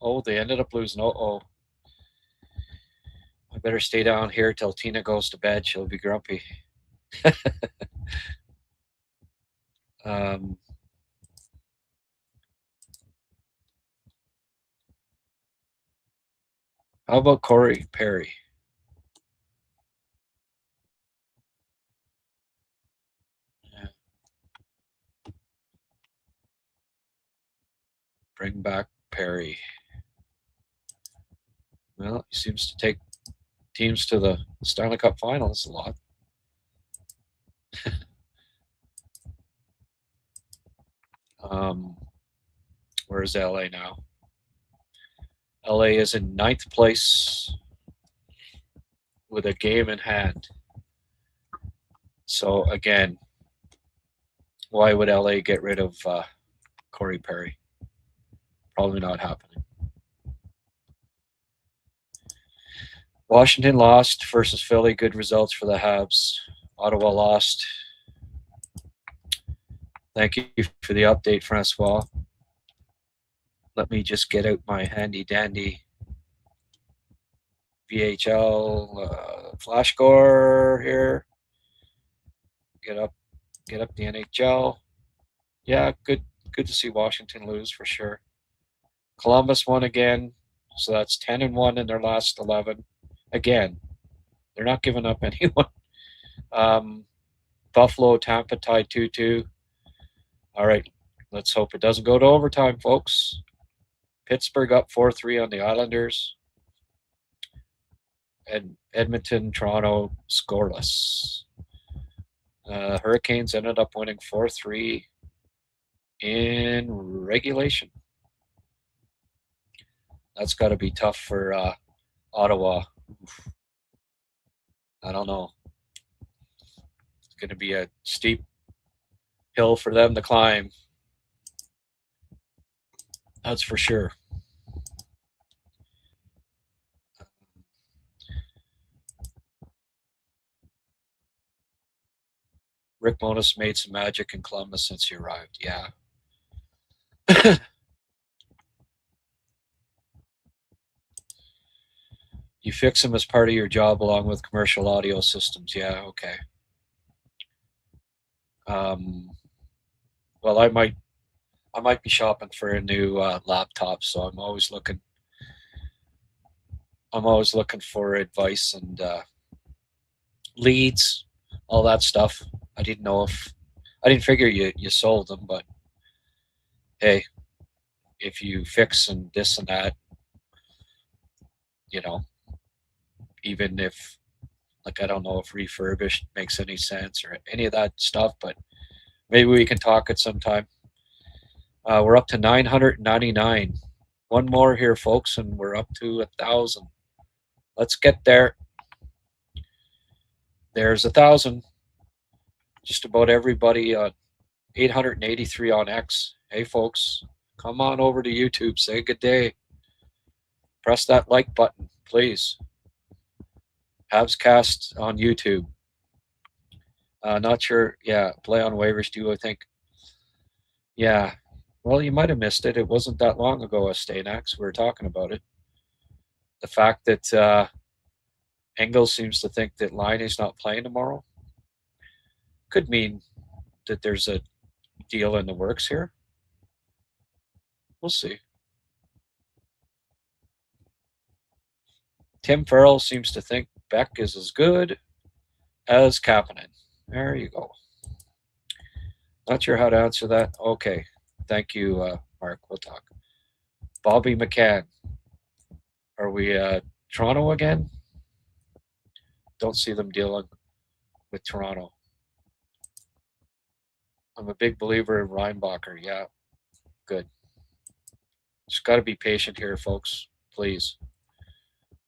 Oh, they ended up losing. Oh. I better stay down here till Tina goes to bed. She'll be grumpy. How about Corey Perry? Yeah. Bring back Perry. Well, he seems to take teams to the Stanley Cup Finals a lot. Where's LA now? LA is in 9th place with a game in hand. So again, why would LA get rid of Corey Perry? Probably not happening. Washington lost versus Philly. Good results for the Habs. Ottawa lost. Thank you for the update, Francois. Let me just get out my handy dandy VHL flash score here. Get up the NHL. Yeah, good to see Washington lose for sure. Columbus won again, so that's 10-1 in their last 11. Again, they're not giving up anyone. Buffalo, Tampa tied 2-2. All right, let's hope it doesn't go to overtime, folks. Pittsburgh up 4-3 on the Islanders. And Edmonton, Toronto, scoreless. Hurricanes ended up winning 4-3 in regulation. That's got to be tough for Ottawa. Oof. I don't know. It's going to be a steep hill for them to climb. That's for sure. Rick Bonus made some magic in Columbus since he arrived. Yeah. You fix them as part of your job along with commercial audio systems. Yeah, okay. Well, I might be shopping for a new laptop, so I'm always looking for advice and leads, all that stuff. I didn't figure you sold them, but hey, if you fix and this and that, even if, like, I don't know if refurbished makes any sense or any of that stuff, but maybe we can talk at some time. We're up to 999. One more here, folks, and we're up to 1,000. Let's get there. There's 1,000. Just about everybody. 883 on X. Hey, folks, come on over to YouTube. Say good day. Press that like button, please. Habscast on YouTube. Not sure. Yeah, play on waivers too, I think. Yeah. Well, you might have missed it. It wasn't that long ago, Stanax. We were talking about it. The fact that Engels seems to think that Line is not playing tomorrow could mean that there's a deal in the works here. We'll see. Tim Farrell seems to think Beck is as good as Kapanen. There you go. Not sure how to answer that. Okay. Thank you, Mark. We'll talk. Bobby McCann. Are we Toronto again? Don't see them dealing with Toronto. I'm a big believer in Reinbacher. Yeah, good. Just got to be patient here, folks. Please.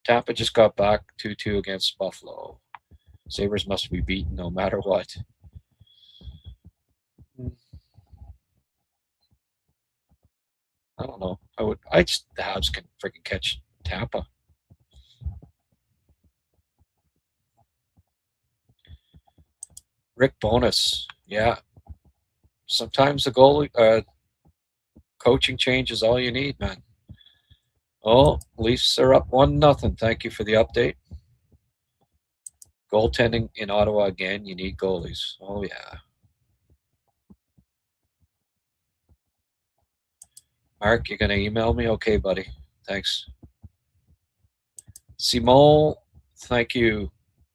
Tampa just got back 2-2 against Buffalo. Sabres must be beaten no matter what. I don't know. The Habs can freaking catch Tampa. Rick Bonus. Yeah. Sometimes the goalie coaching change is all you need, man. Oh, Leafs are up 1-0. Thank you for the update. Goaltending in Ottawa again. You need goalies. Oh, yeah. Mark, you're going to email me? Okay, buddy. Thanks. Simone, thank you.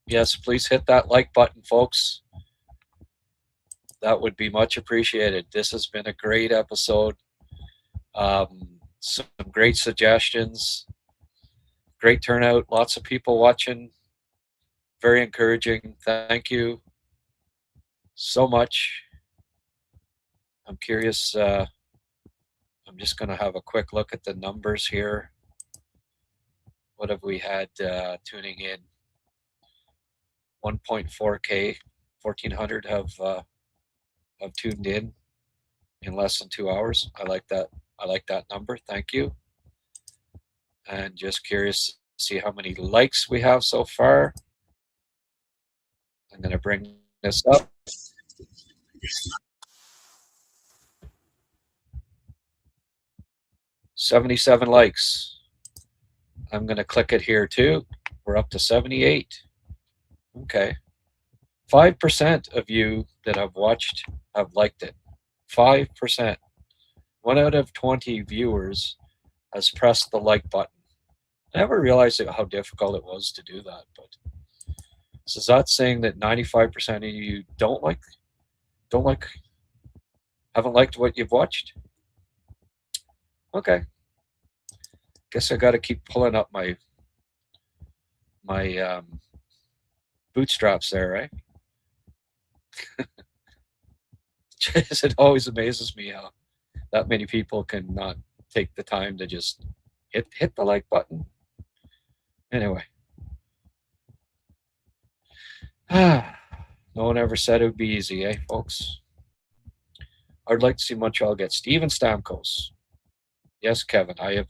Yes, please hit that like button, folks. That would be much appreciated. This has been a great episode. Some great suggestions. Great turnout. Lots of people watching. Very encouraging. Thank you so much. I'm curious. I'm just going to have a quick look at the numbers here. What have we had tuning in? 1.4K, 1,400 have tuned in less than 2 hours. I like that. I like that number. Thank you. And just curious to see how many likes we have so far. I'm going to bring this up. 77 likes. I'm going to click it here too. We're up to 78. Okay. 5% of you that have watched have liked it. 5%. 1 out of 20 viewers has pressed the like button. I never realized how difficult it was to do that. But so is that saying that 95% of you haven't liked what you've watched? Okay. Guess I got to keep pulling up my bootstraps there, right? It always amazes me how that many people can not take the time to just hit the like button. Anyway. No one ever said it would be easy, eh, folks? I'd like to see Montreal get Steven Stamkos. Yes, Kevin, I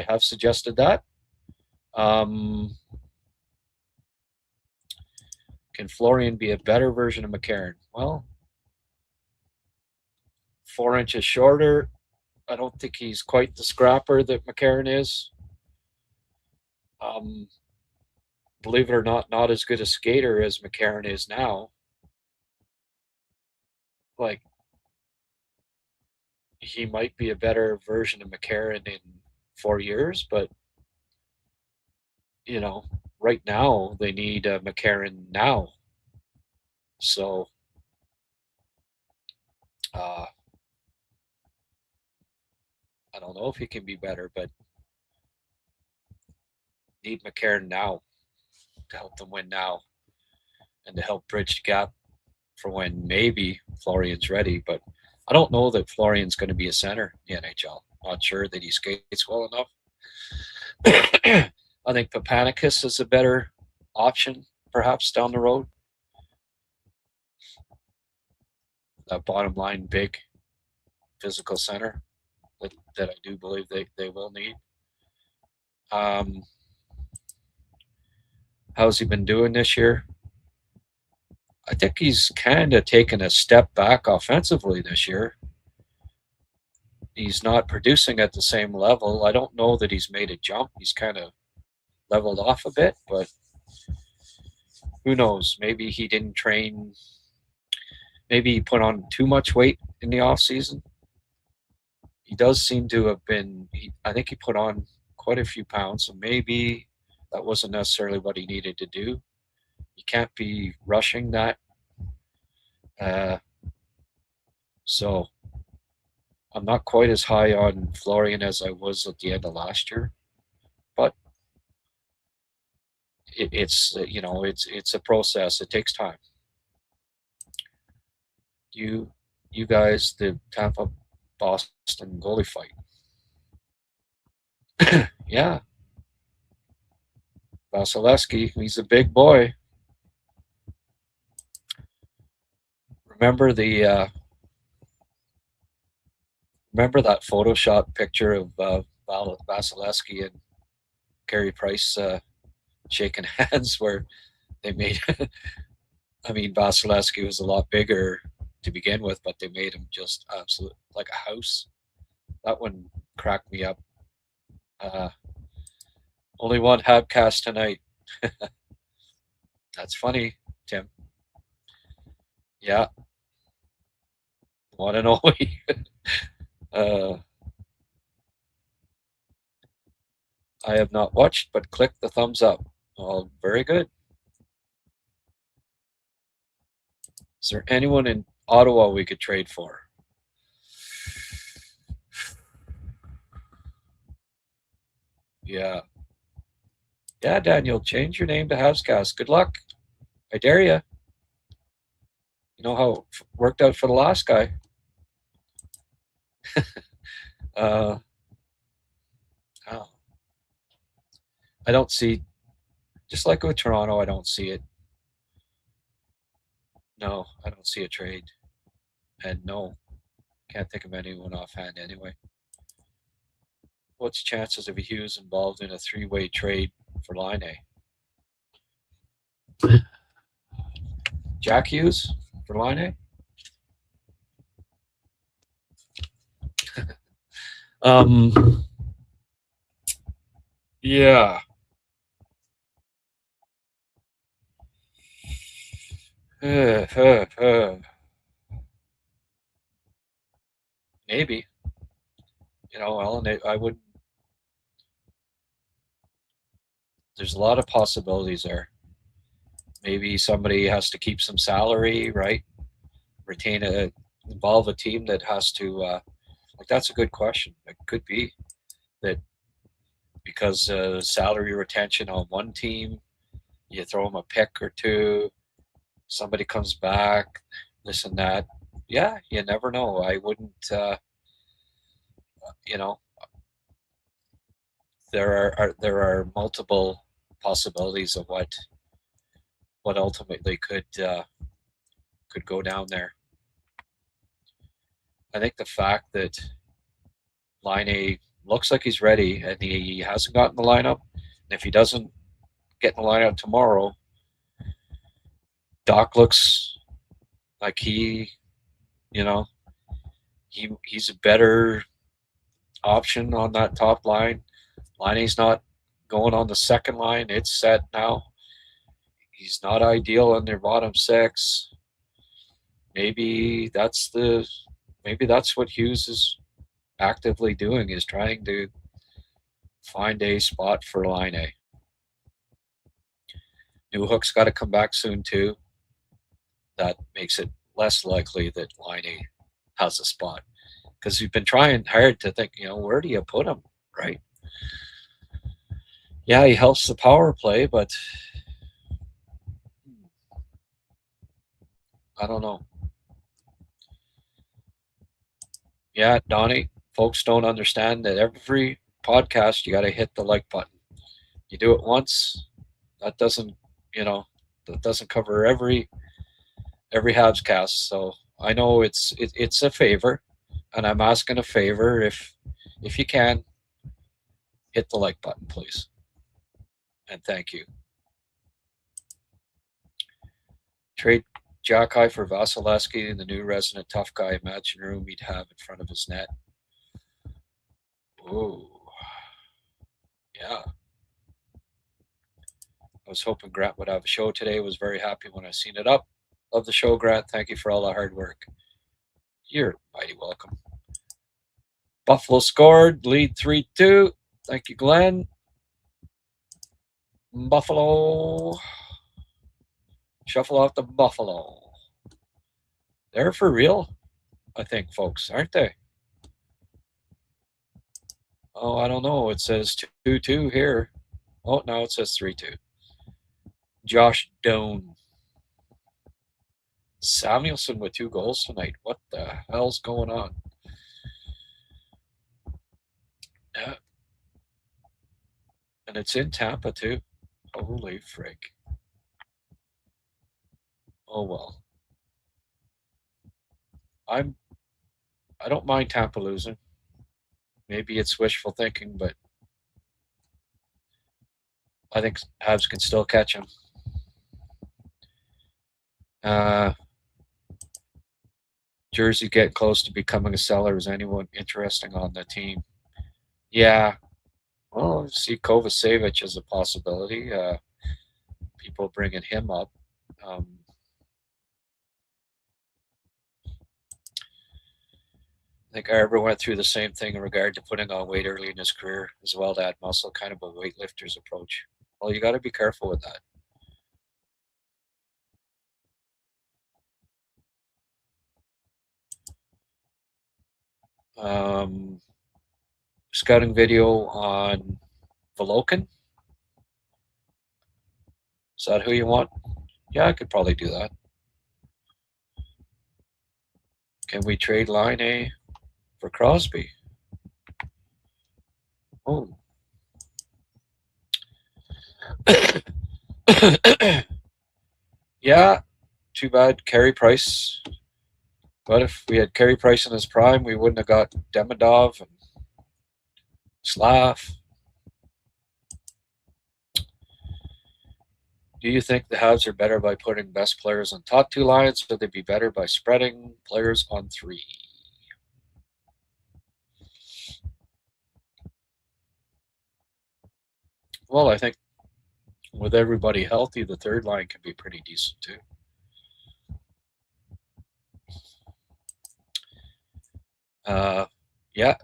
have suggested that. Can Florian be a better version of McCarron? Well, 4 inches shorter. I don't think he's quite the scrapper that McCarron is. Believe it or not as good a skater as McCarron is now. Like, he might be a better version of McCarron in 4 years, but right now they need a McCarron now. So I don't know if he can be better, but need McCarron now to help them win now and to help bridge the gap for when maybe Florian's ready. But I don't know that Florian's going to be a center in the NHL. Not sure that he skates well enough. I think Papanicus is a better option, perhaps, down the road. That bottom line, big physical center that I do believe they will need. How's he been doing this year? I think he's kind of taken a step back offensively this year. He's not producing at the same level. I don't know that he's made a jump. He's kind of leveled off a bit, but who knows? Maybe he didn't train. Maybe he put on too much weight in the off season. He does seem to have been. I think he put on quite a few pounds, so maybe that wasn't necessarily what he needed to do. You can't be rushing that. So I'm not quite as high on Florian as I was at the end of last year, but it's a process. It takes time. You guys, the Tampa Boston goalie fight. Yeah. Vasilevsky, he's a big boy. Remember that Photoshop picture of Vasilevsky and Carey Price shaking hands where they made Vasilevsky was a lot bigger to begin with, but they made him just absolute like a house. That one cracked me up. Only one Habcast tonight. That's funny, Tim. Yeah. One and only. I have not watched, but click the thumbs up. Oh, very good. Is there anyone in Ottawa we could trade for? Yeah. Yeah, Daniel, change your name to Habscast. Good luck. I dare you. You know how it worked out for the last guy. Oh. I don't see, just like with Toronto, I don't see it. No, I don't see a trade. And no, can't think of anyone offhand anyway. What's chances of Hughes involved in a 3-way trade for Line A? Jack Hughes for Line A? Yeah. Maybe. Alan, I would. There's a lot of possibilities there. Maybe somebody has to keep some salary, right? Involve a team that has to. That's a good question. It could be that because salary retention on one team, you throw them a pick or two, somebody comes back, this and that. Yeah, you never know. I wouldn't. You know, there are multiple possibilities of what ultimately could go down there. I think the fact that Laine looks like he's ready and he hasn't gotten the lineup, and if he doesn't get in the lineup tomorrow, Doc looks like you know, he's a better option on that top line. Laine's not going on the second line; it's set now. He's not ideal in their bottom six. Maybe that's what Hughes is actively doing, is trying to find a spot for Laine. Newhook's got to come back soon too. That makes it less likely that Laine has a spot, because we've been trying hard to think, where do you put him, right? Yeah, he helps the power play, but I don't know. Yeah, Donnie, folks don't understand that every podcast you got to hit the like button. You do it once, that doesn't, cover every Habs cast. So I know it's a favor, and I'm asking a favor. If you can, hit the like button, please, and thank you. Trade Jacky for Vasilevsky, the new resident tough guy. Imagine room he'd have in front of his net. Ooh, yeah. I was hoping Grant would have a show today. Was very happy when I seen it up. Love the show, Grant. Thank you for all the hard work. You're mighty welcome. Buffalo scored, lead 3-2. Thank you, Glenn. Buffalo. Shuffle off the Buffalo. They're for real, I think, folks, aren't they? Oh, I don't know. It says 2-2 here. Oh, no, it says 3-2. Josh Doan. Samuelson with 2 goals tonight. What the hell's going on? Yeah. And it's in Tampa, too. Holy frick. Oh, well. I don't mind Tampa losing. Maybe it's wishful thinking, but I think Habs can still catch him. Jersey get close to becoming a seller. Is anyone interesting on the team? Yeah. Well, see Kovacevic as a possibility. People bringing him up. I think I ever went through the same thing in regard to putting on weight early in his career as well to add muscle, kind of a weightlifter's approach. Well, you got to be careful with that. Scouting video on Volokin. Is that who you want? Yeah, I could probably do that. Can we trade Laine for Crosby? Oh. Yeah, too bad Carey Price. But if we had Carey Price in his prime, we wouldn't have got Demidov and Slav. Do you think the Habs are better by putting best players on top 2 lines, or would they be better by spreading players on 3? Well, I think with everybody healthy, the third line can be pretty decent too. Yeah.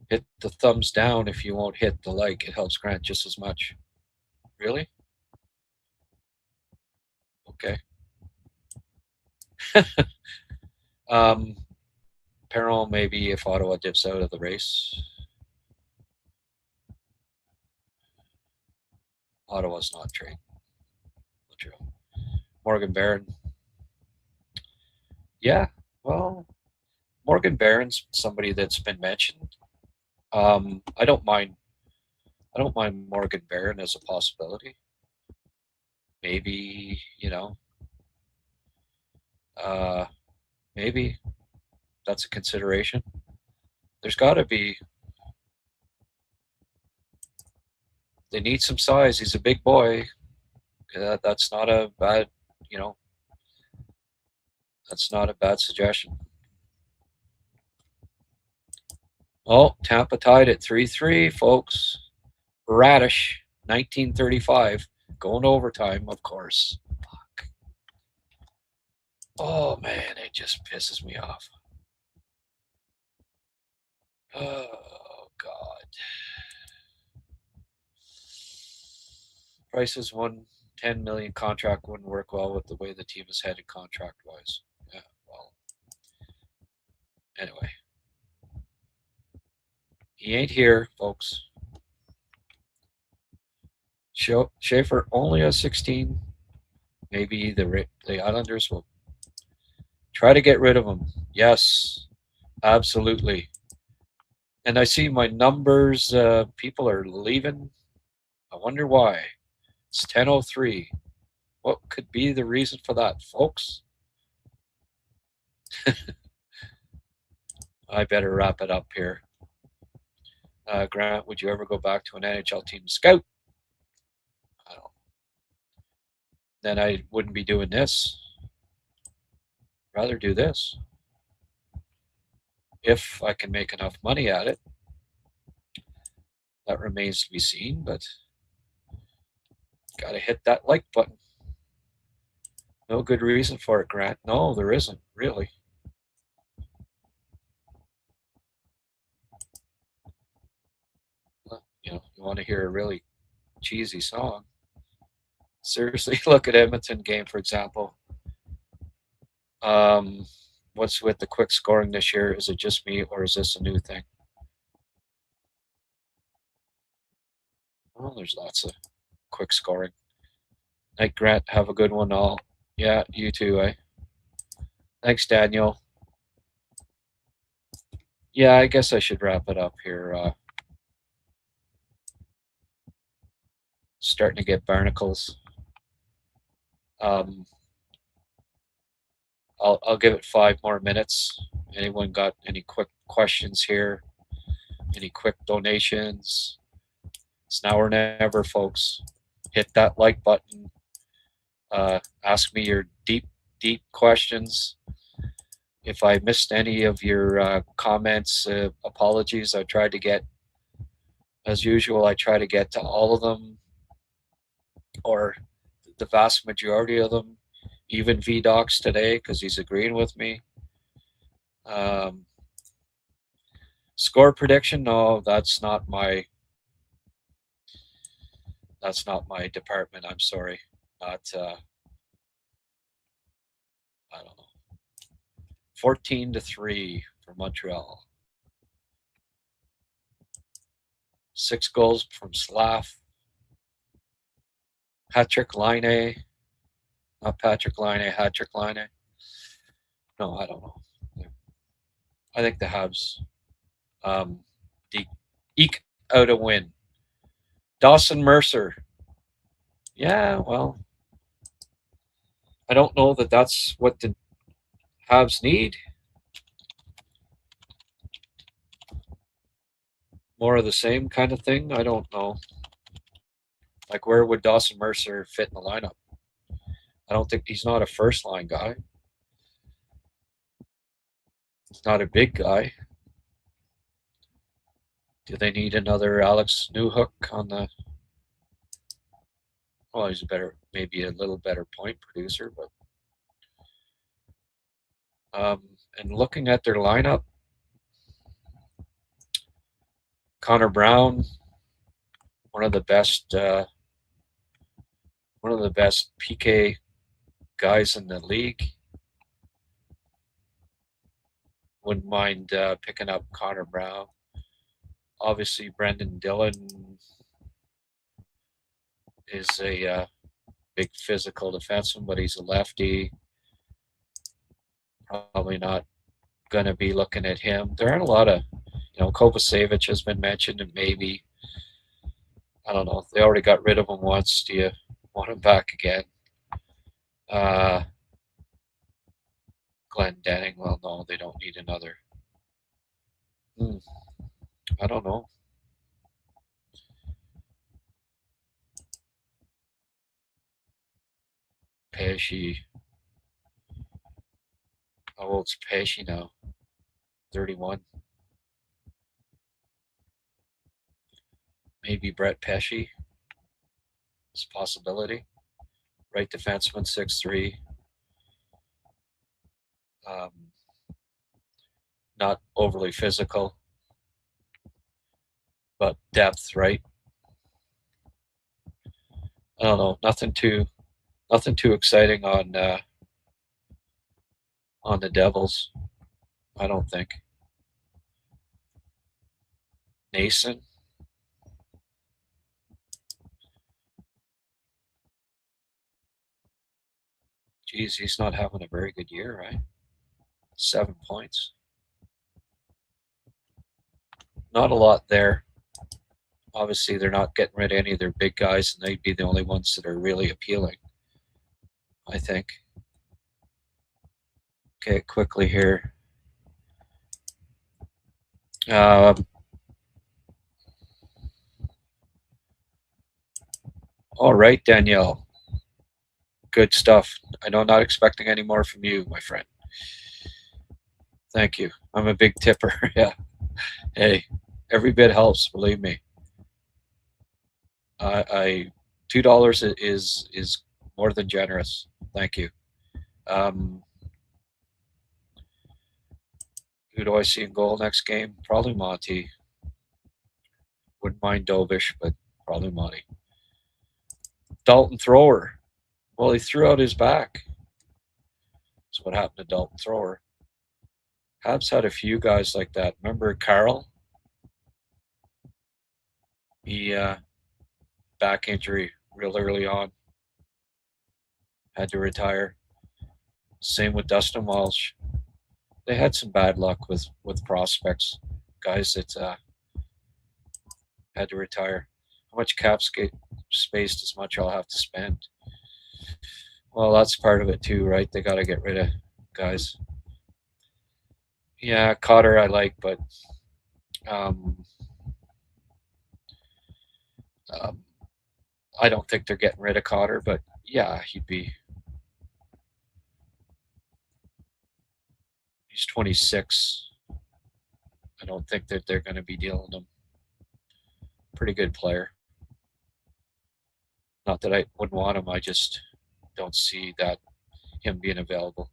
Hit the thumbs down if you won't hit the like. It helps Grant just as much. Really? Okay. Perron maybe if Ottawa dips out of the race. Ottawa's not trade. Morgan Barron. Yeah, well, Morgan Barron's somebody that's been mentioned. I don't mind. I don't mind Morgan Barron as a possibility. Maybe uh, maybe that's a consideration. There's got to be. They need some size. He's a big boy. That's not a bad. That's not a bad suggestion. Oh, Tampa tied at 3-3, folks. Radish, 1935, going overtime, of course. Fuck. Oh, man, it just pisses me off. Oh, God. Price's 110 million contract wouldn't work well with the way the team is headed contract-wise. Yeah, well. Anyway. He ain't here, folks. Schaefer only has 16. Maybe the Islanders will try to get rid of him. Yes, absolutely. And I see my numbers. People are leaving. I wonder why. It's 10:03. What could be the reason for that, folks? I better wrap it up here. Grant, would you ever go back to an NHL team to scout? I don't. Then I wouldn't be doing this. Rather do this. If I can make enough money at it. That remains to be seen, but gotta hit that like button. No good reason for it, Grant. No, there isn't, really. You want to hear a really cheesy song. Seriously, look at Edmonton game, for example. What's with the quick scoring this year? Is it just me, or is this a new thing? Well, there's lots of quick scoring. Night, Grant. Have a good one, all. Yeah, you too, eh? Thanks, Daniel. Yeah, I guess I should wrap it up here. Starting to get barnacles. I'll give it 5 more minutes. Anyone got any quick questions here? Any quick donations? It's now or never, folks. Hit that like button. Ask me your deep questions. If I missed any of your comments, apologies. I tried to get, as usual, I try to get to all of them, or the vast majority of them. Even VDocs today, because he's agreeing with me. Score prediction? No, that's not my department. I'm sorry. Not. I don't know. 14-3 for Montreal. 6 goals from Slav. Hat-trick Laine. Not Patrick Laine, hat-trick Laine. No, I don't know. I think the Habs eke out a win. Dawson Mercer. Yeah, well, I don't know that that's what the Habs need. More of the same kind of thing? I don't know. Like, where would Dawson Mercer fit in the lineup? I don't think he's not a first-line guy. He's not a big guy. Do they need another Alex Newhook on the? Well, he's maybe a little better point producer, but and looking at their lineup, Connor Brown, one of the best PK guys in the league. Wouldn't mind picking up Connor Brown. Obviously, Brendan Dillon is a big physical defenseman, but he's a lefty. Probably not going to be looking at him. There aren't a lot of, Kovacevic has been mentioned, and maybe, I don't know, they already got rid of him once. Do you want him back again? Glenn Denning, well, no, they don't need another. I don't know. Pesci. How old's Pesci now? 31. Maybe Brett Pesci. It's a possibility. Right defenseman, 6'3". Not overly physical, but depth, right? I don't know. Nothing too exciting on the Devils, I don't think. Nason. Geez, he's not having a very good year, right? 7 points. Not a lot there. Obviously, they're not getting rid of any of their big guys, and they'd be the only ones that are really appealing, I think. Okay, quickly here. All right, Danielle. Good stuff. I know I'm not expecting any more from you, my friend. Thank you. I'm a big tipper. Yeah. Hey, every bit helps, believe me. $2 is more than generous. Thank you. Who do I see in goal next game? Probably Monty. Wouldn't mind Dovish, but probably Monty. Dalton Thrower. Well, he threw out his back. That's what happened to Dalton Thrower. Habs had a few guys like that. Remember Carl? He back injury real early on. Had to retire. Same with Dustin Walsh. They had some bad luck with prospects, guys that had to retire. How much cap space does Montreal have to spend? Well, that's part of it too, right? They got to get rid of guys. Yeah, Cotter I like, but I don't think they're getting rid of Cotter, but yeah, he's 26. I don't think that they're going to be dealing him. Pretty good player. Not that I wouldn't want him, I just don't see that him being available.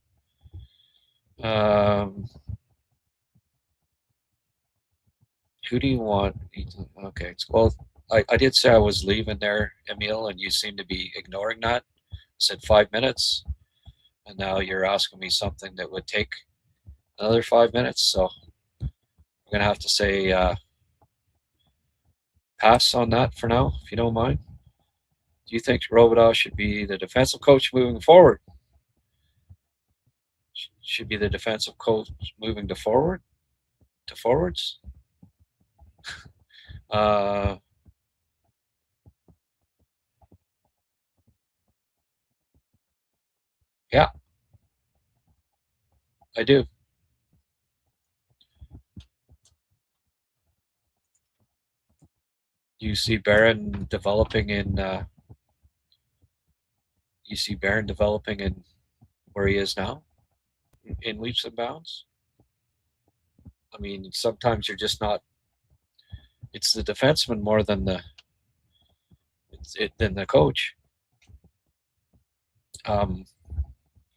Who do you want? Okay, well, I did say I was leaving there, Emil, and you seem to be ignoring that. I said 5 minutes, and now you're asking me something that would take another 5 minutes. So I'm going to have to say pass on that for now, if you don't mind. Do you think Robidas should be the defensive coach moving forward? Should be the defensive coach moving to forwards? Yeah, I do. You see Barron developing in where he is now in leaps and bounds. I mean, sometimes you're just not it's the defenseman more than than the coach.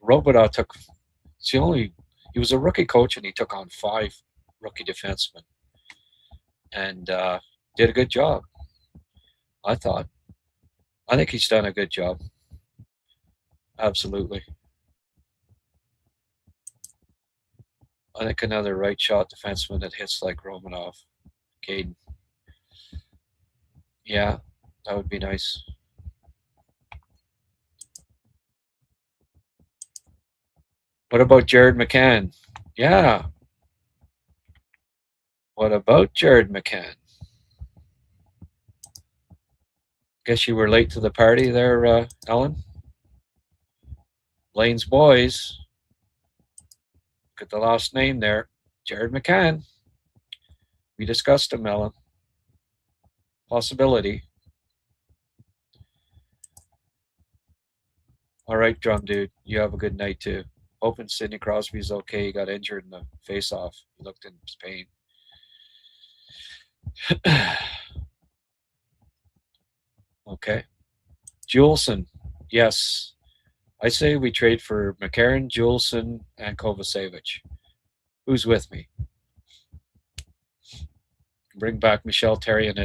Robidoux he was a rookie coach, and he took on 5 rookie defensemen, and did a good job. I think he's done a good job. Absolutely. I think another right shot defenseman that hits like Romanov, Caden. Yeah, that would be nice. What about Jared McCann? Yeah. What about Jared McCann? Guess you were late to the party there, Ellen. Blaine's boys. Look at the last name there. Jared McCann. We discussed him, Ellen. Possibility. All right, Drum Dude. You have a good night, too. Hoping Sidney Crosby's okay. He got injured in the face-off. He looked in pain. Okay. Juleson. Yes. I say we trade for McCarron, Juleson, and Kovacevic. Who's with me? Bring back Michel Therrien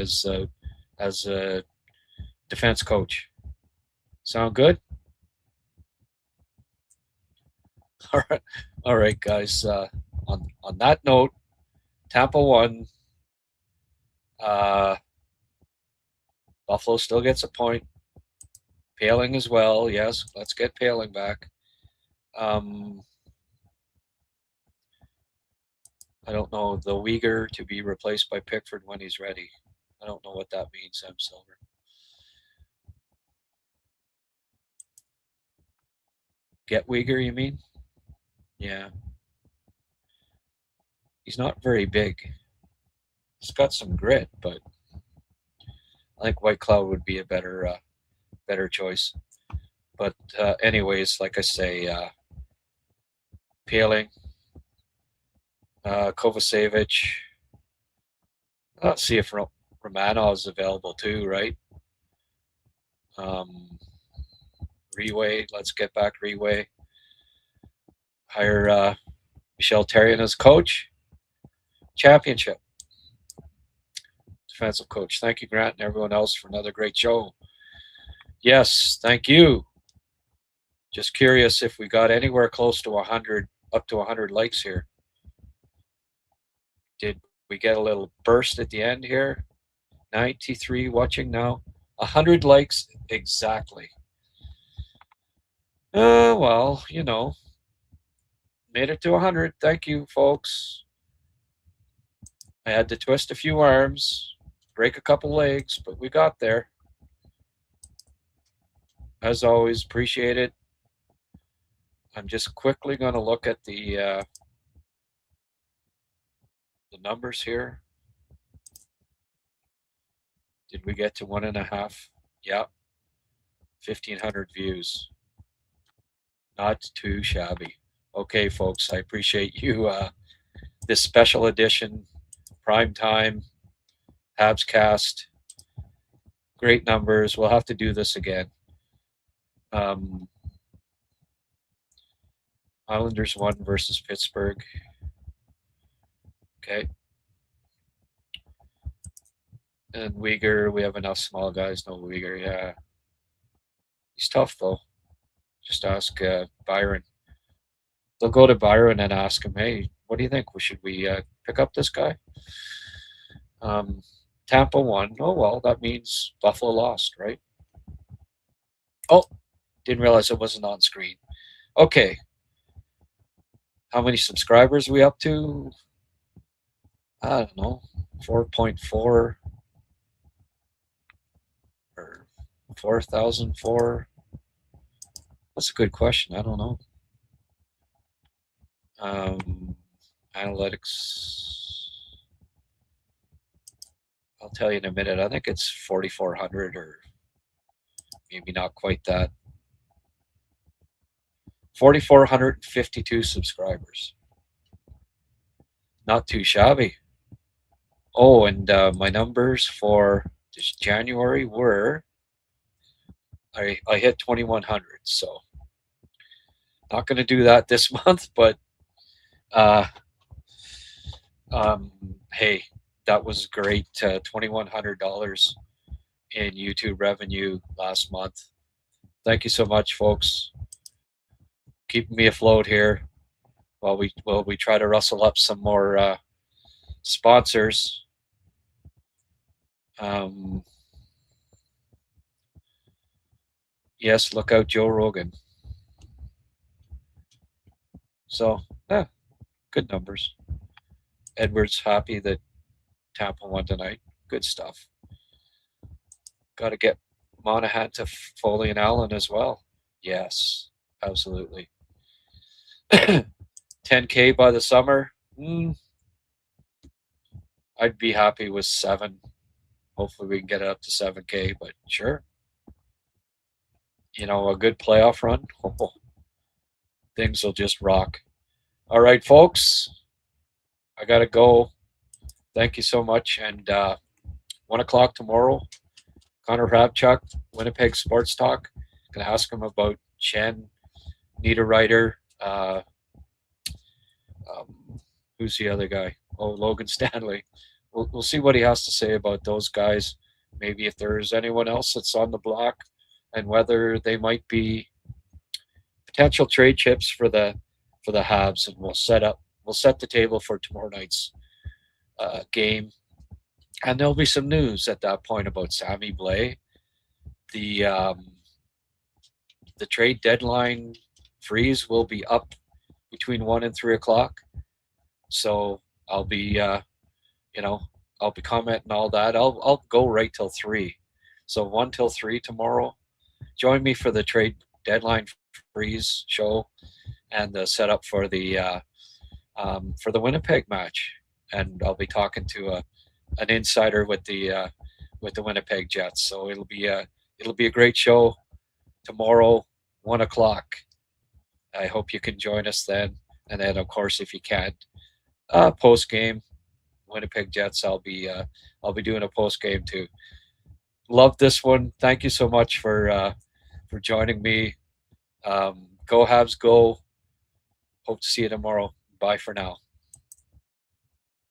as a defense coach. Sound good? All right, guys. On that note, Tampa won. Buffalo still gets a point. Paling as well. Yes, let's get Paling back. I don't know, the Uyghur to be replaced by Pickford when he's ready. I don't know what that means, Sam Silver. Get Uyghur, you mean? Yeah. He's not very big. He's got some grit, but I think White Cloud would be a better choice. But anyways, like I say, Paling, Kovacevic. Let's see if Romanov is available too, right? Reway, let's get back Reway. Hire Michel Therrien as coach. Championship. Defensive coach. Thank you, Grant, and everyone else for another great show. Yes, thank you. Just curious if we got anywhere close to 100, up to 100 likes here. Did we get a little burst at the end here? 93 watching now. 100 likes exactly. Well, you know, made it to 100. Thank you, folks. I had to twist a few arms, break a couple legs, but we got there. As always, appreciate it. I'm just quickly going to look at the numbers here. Did we get to 1.5? Yeah. 1,500 views. Not too shabby. Okay, folks, I appreciate you. This special edition, prime time, Habs cast. Great numbers. We'll have to do this again. Islanders won versus Pittsburgh. Okay. And Uyghur, we have enough small guys. No Uyghur, yeah. He's tough, though. Just ask Byron. They'll go to Byron and ask him, hey, what do you think? Should we pick up this guy? Tampa won. Oh, well, that means Buffalo lost, right? Oh, didn't realize it wasn't on screen. Okay. How many subscribers are we up to? I don't know, 4.4 or 4,004. That's a good question. I don't know. Analytics. I'll tell you in a minute. I think it's 4,400 or maybe not quite that. 4,452 subscribers. Not too shabby. Oh, and my numbers for this January were I hit 2,100. So not going to do that this month, but uh, hey, that was great. $2,100 in YouTube revenue last month. Thank you so much, folks. Keeping me afloat here while we try to rustle up some more sponsors. Yes, look out, Joe Rogan. So, yeah, good numbers. Edwards happy that Tampa won tonight. Good stuff. Got to get Monahan to Foley and Allen as well. Yes, absolutely. 10K by the summer. I'd be happy with 7. Hopefully we can get it up to 7K, but sure. A good playoff run. Oh, things will just rock. All right, folks. I got to go. Thank you so much. And 1 o'clock tomorrow, Connor Rabchuk, Winnipeg Sports Talk. Going to ask him about Chen, Niederreiter. Who's the other guy? Oh, Logan Stanley. We'll see what he has to say about those guys. Maybe if there's anyone else that's on the block and whether they might be potential trade chips for the Habs. And we'll set the table for tomorrow night's game. And there'll be some news at that point about Sammy Blais. The trade deadline freeze will be up between 1 and 3 o'clock. So I'll be, I'll be commenting all that. I'll go right till 3. So 1 till 3 tomorrow. Join me for the trade deadline freeze show and the setup for the Winnipeg match. And I'll be talking to an insider with the Winnipeg Jets. So it'll be a great show tomorrow, 1 o'clock. I hope you can join us then. And then, of course, if you can't, post game, Winnipeg Jets. I'll be doing a post game too. Love this one. Thank you so much for joining me. Go Habs, go. Hope to see you tomorrow. Bye for now.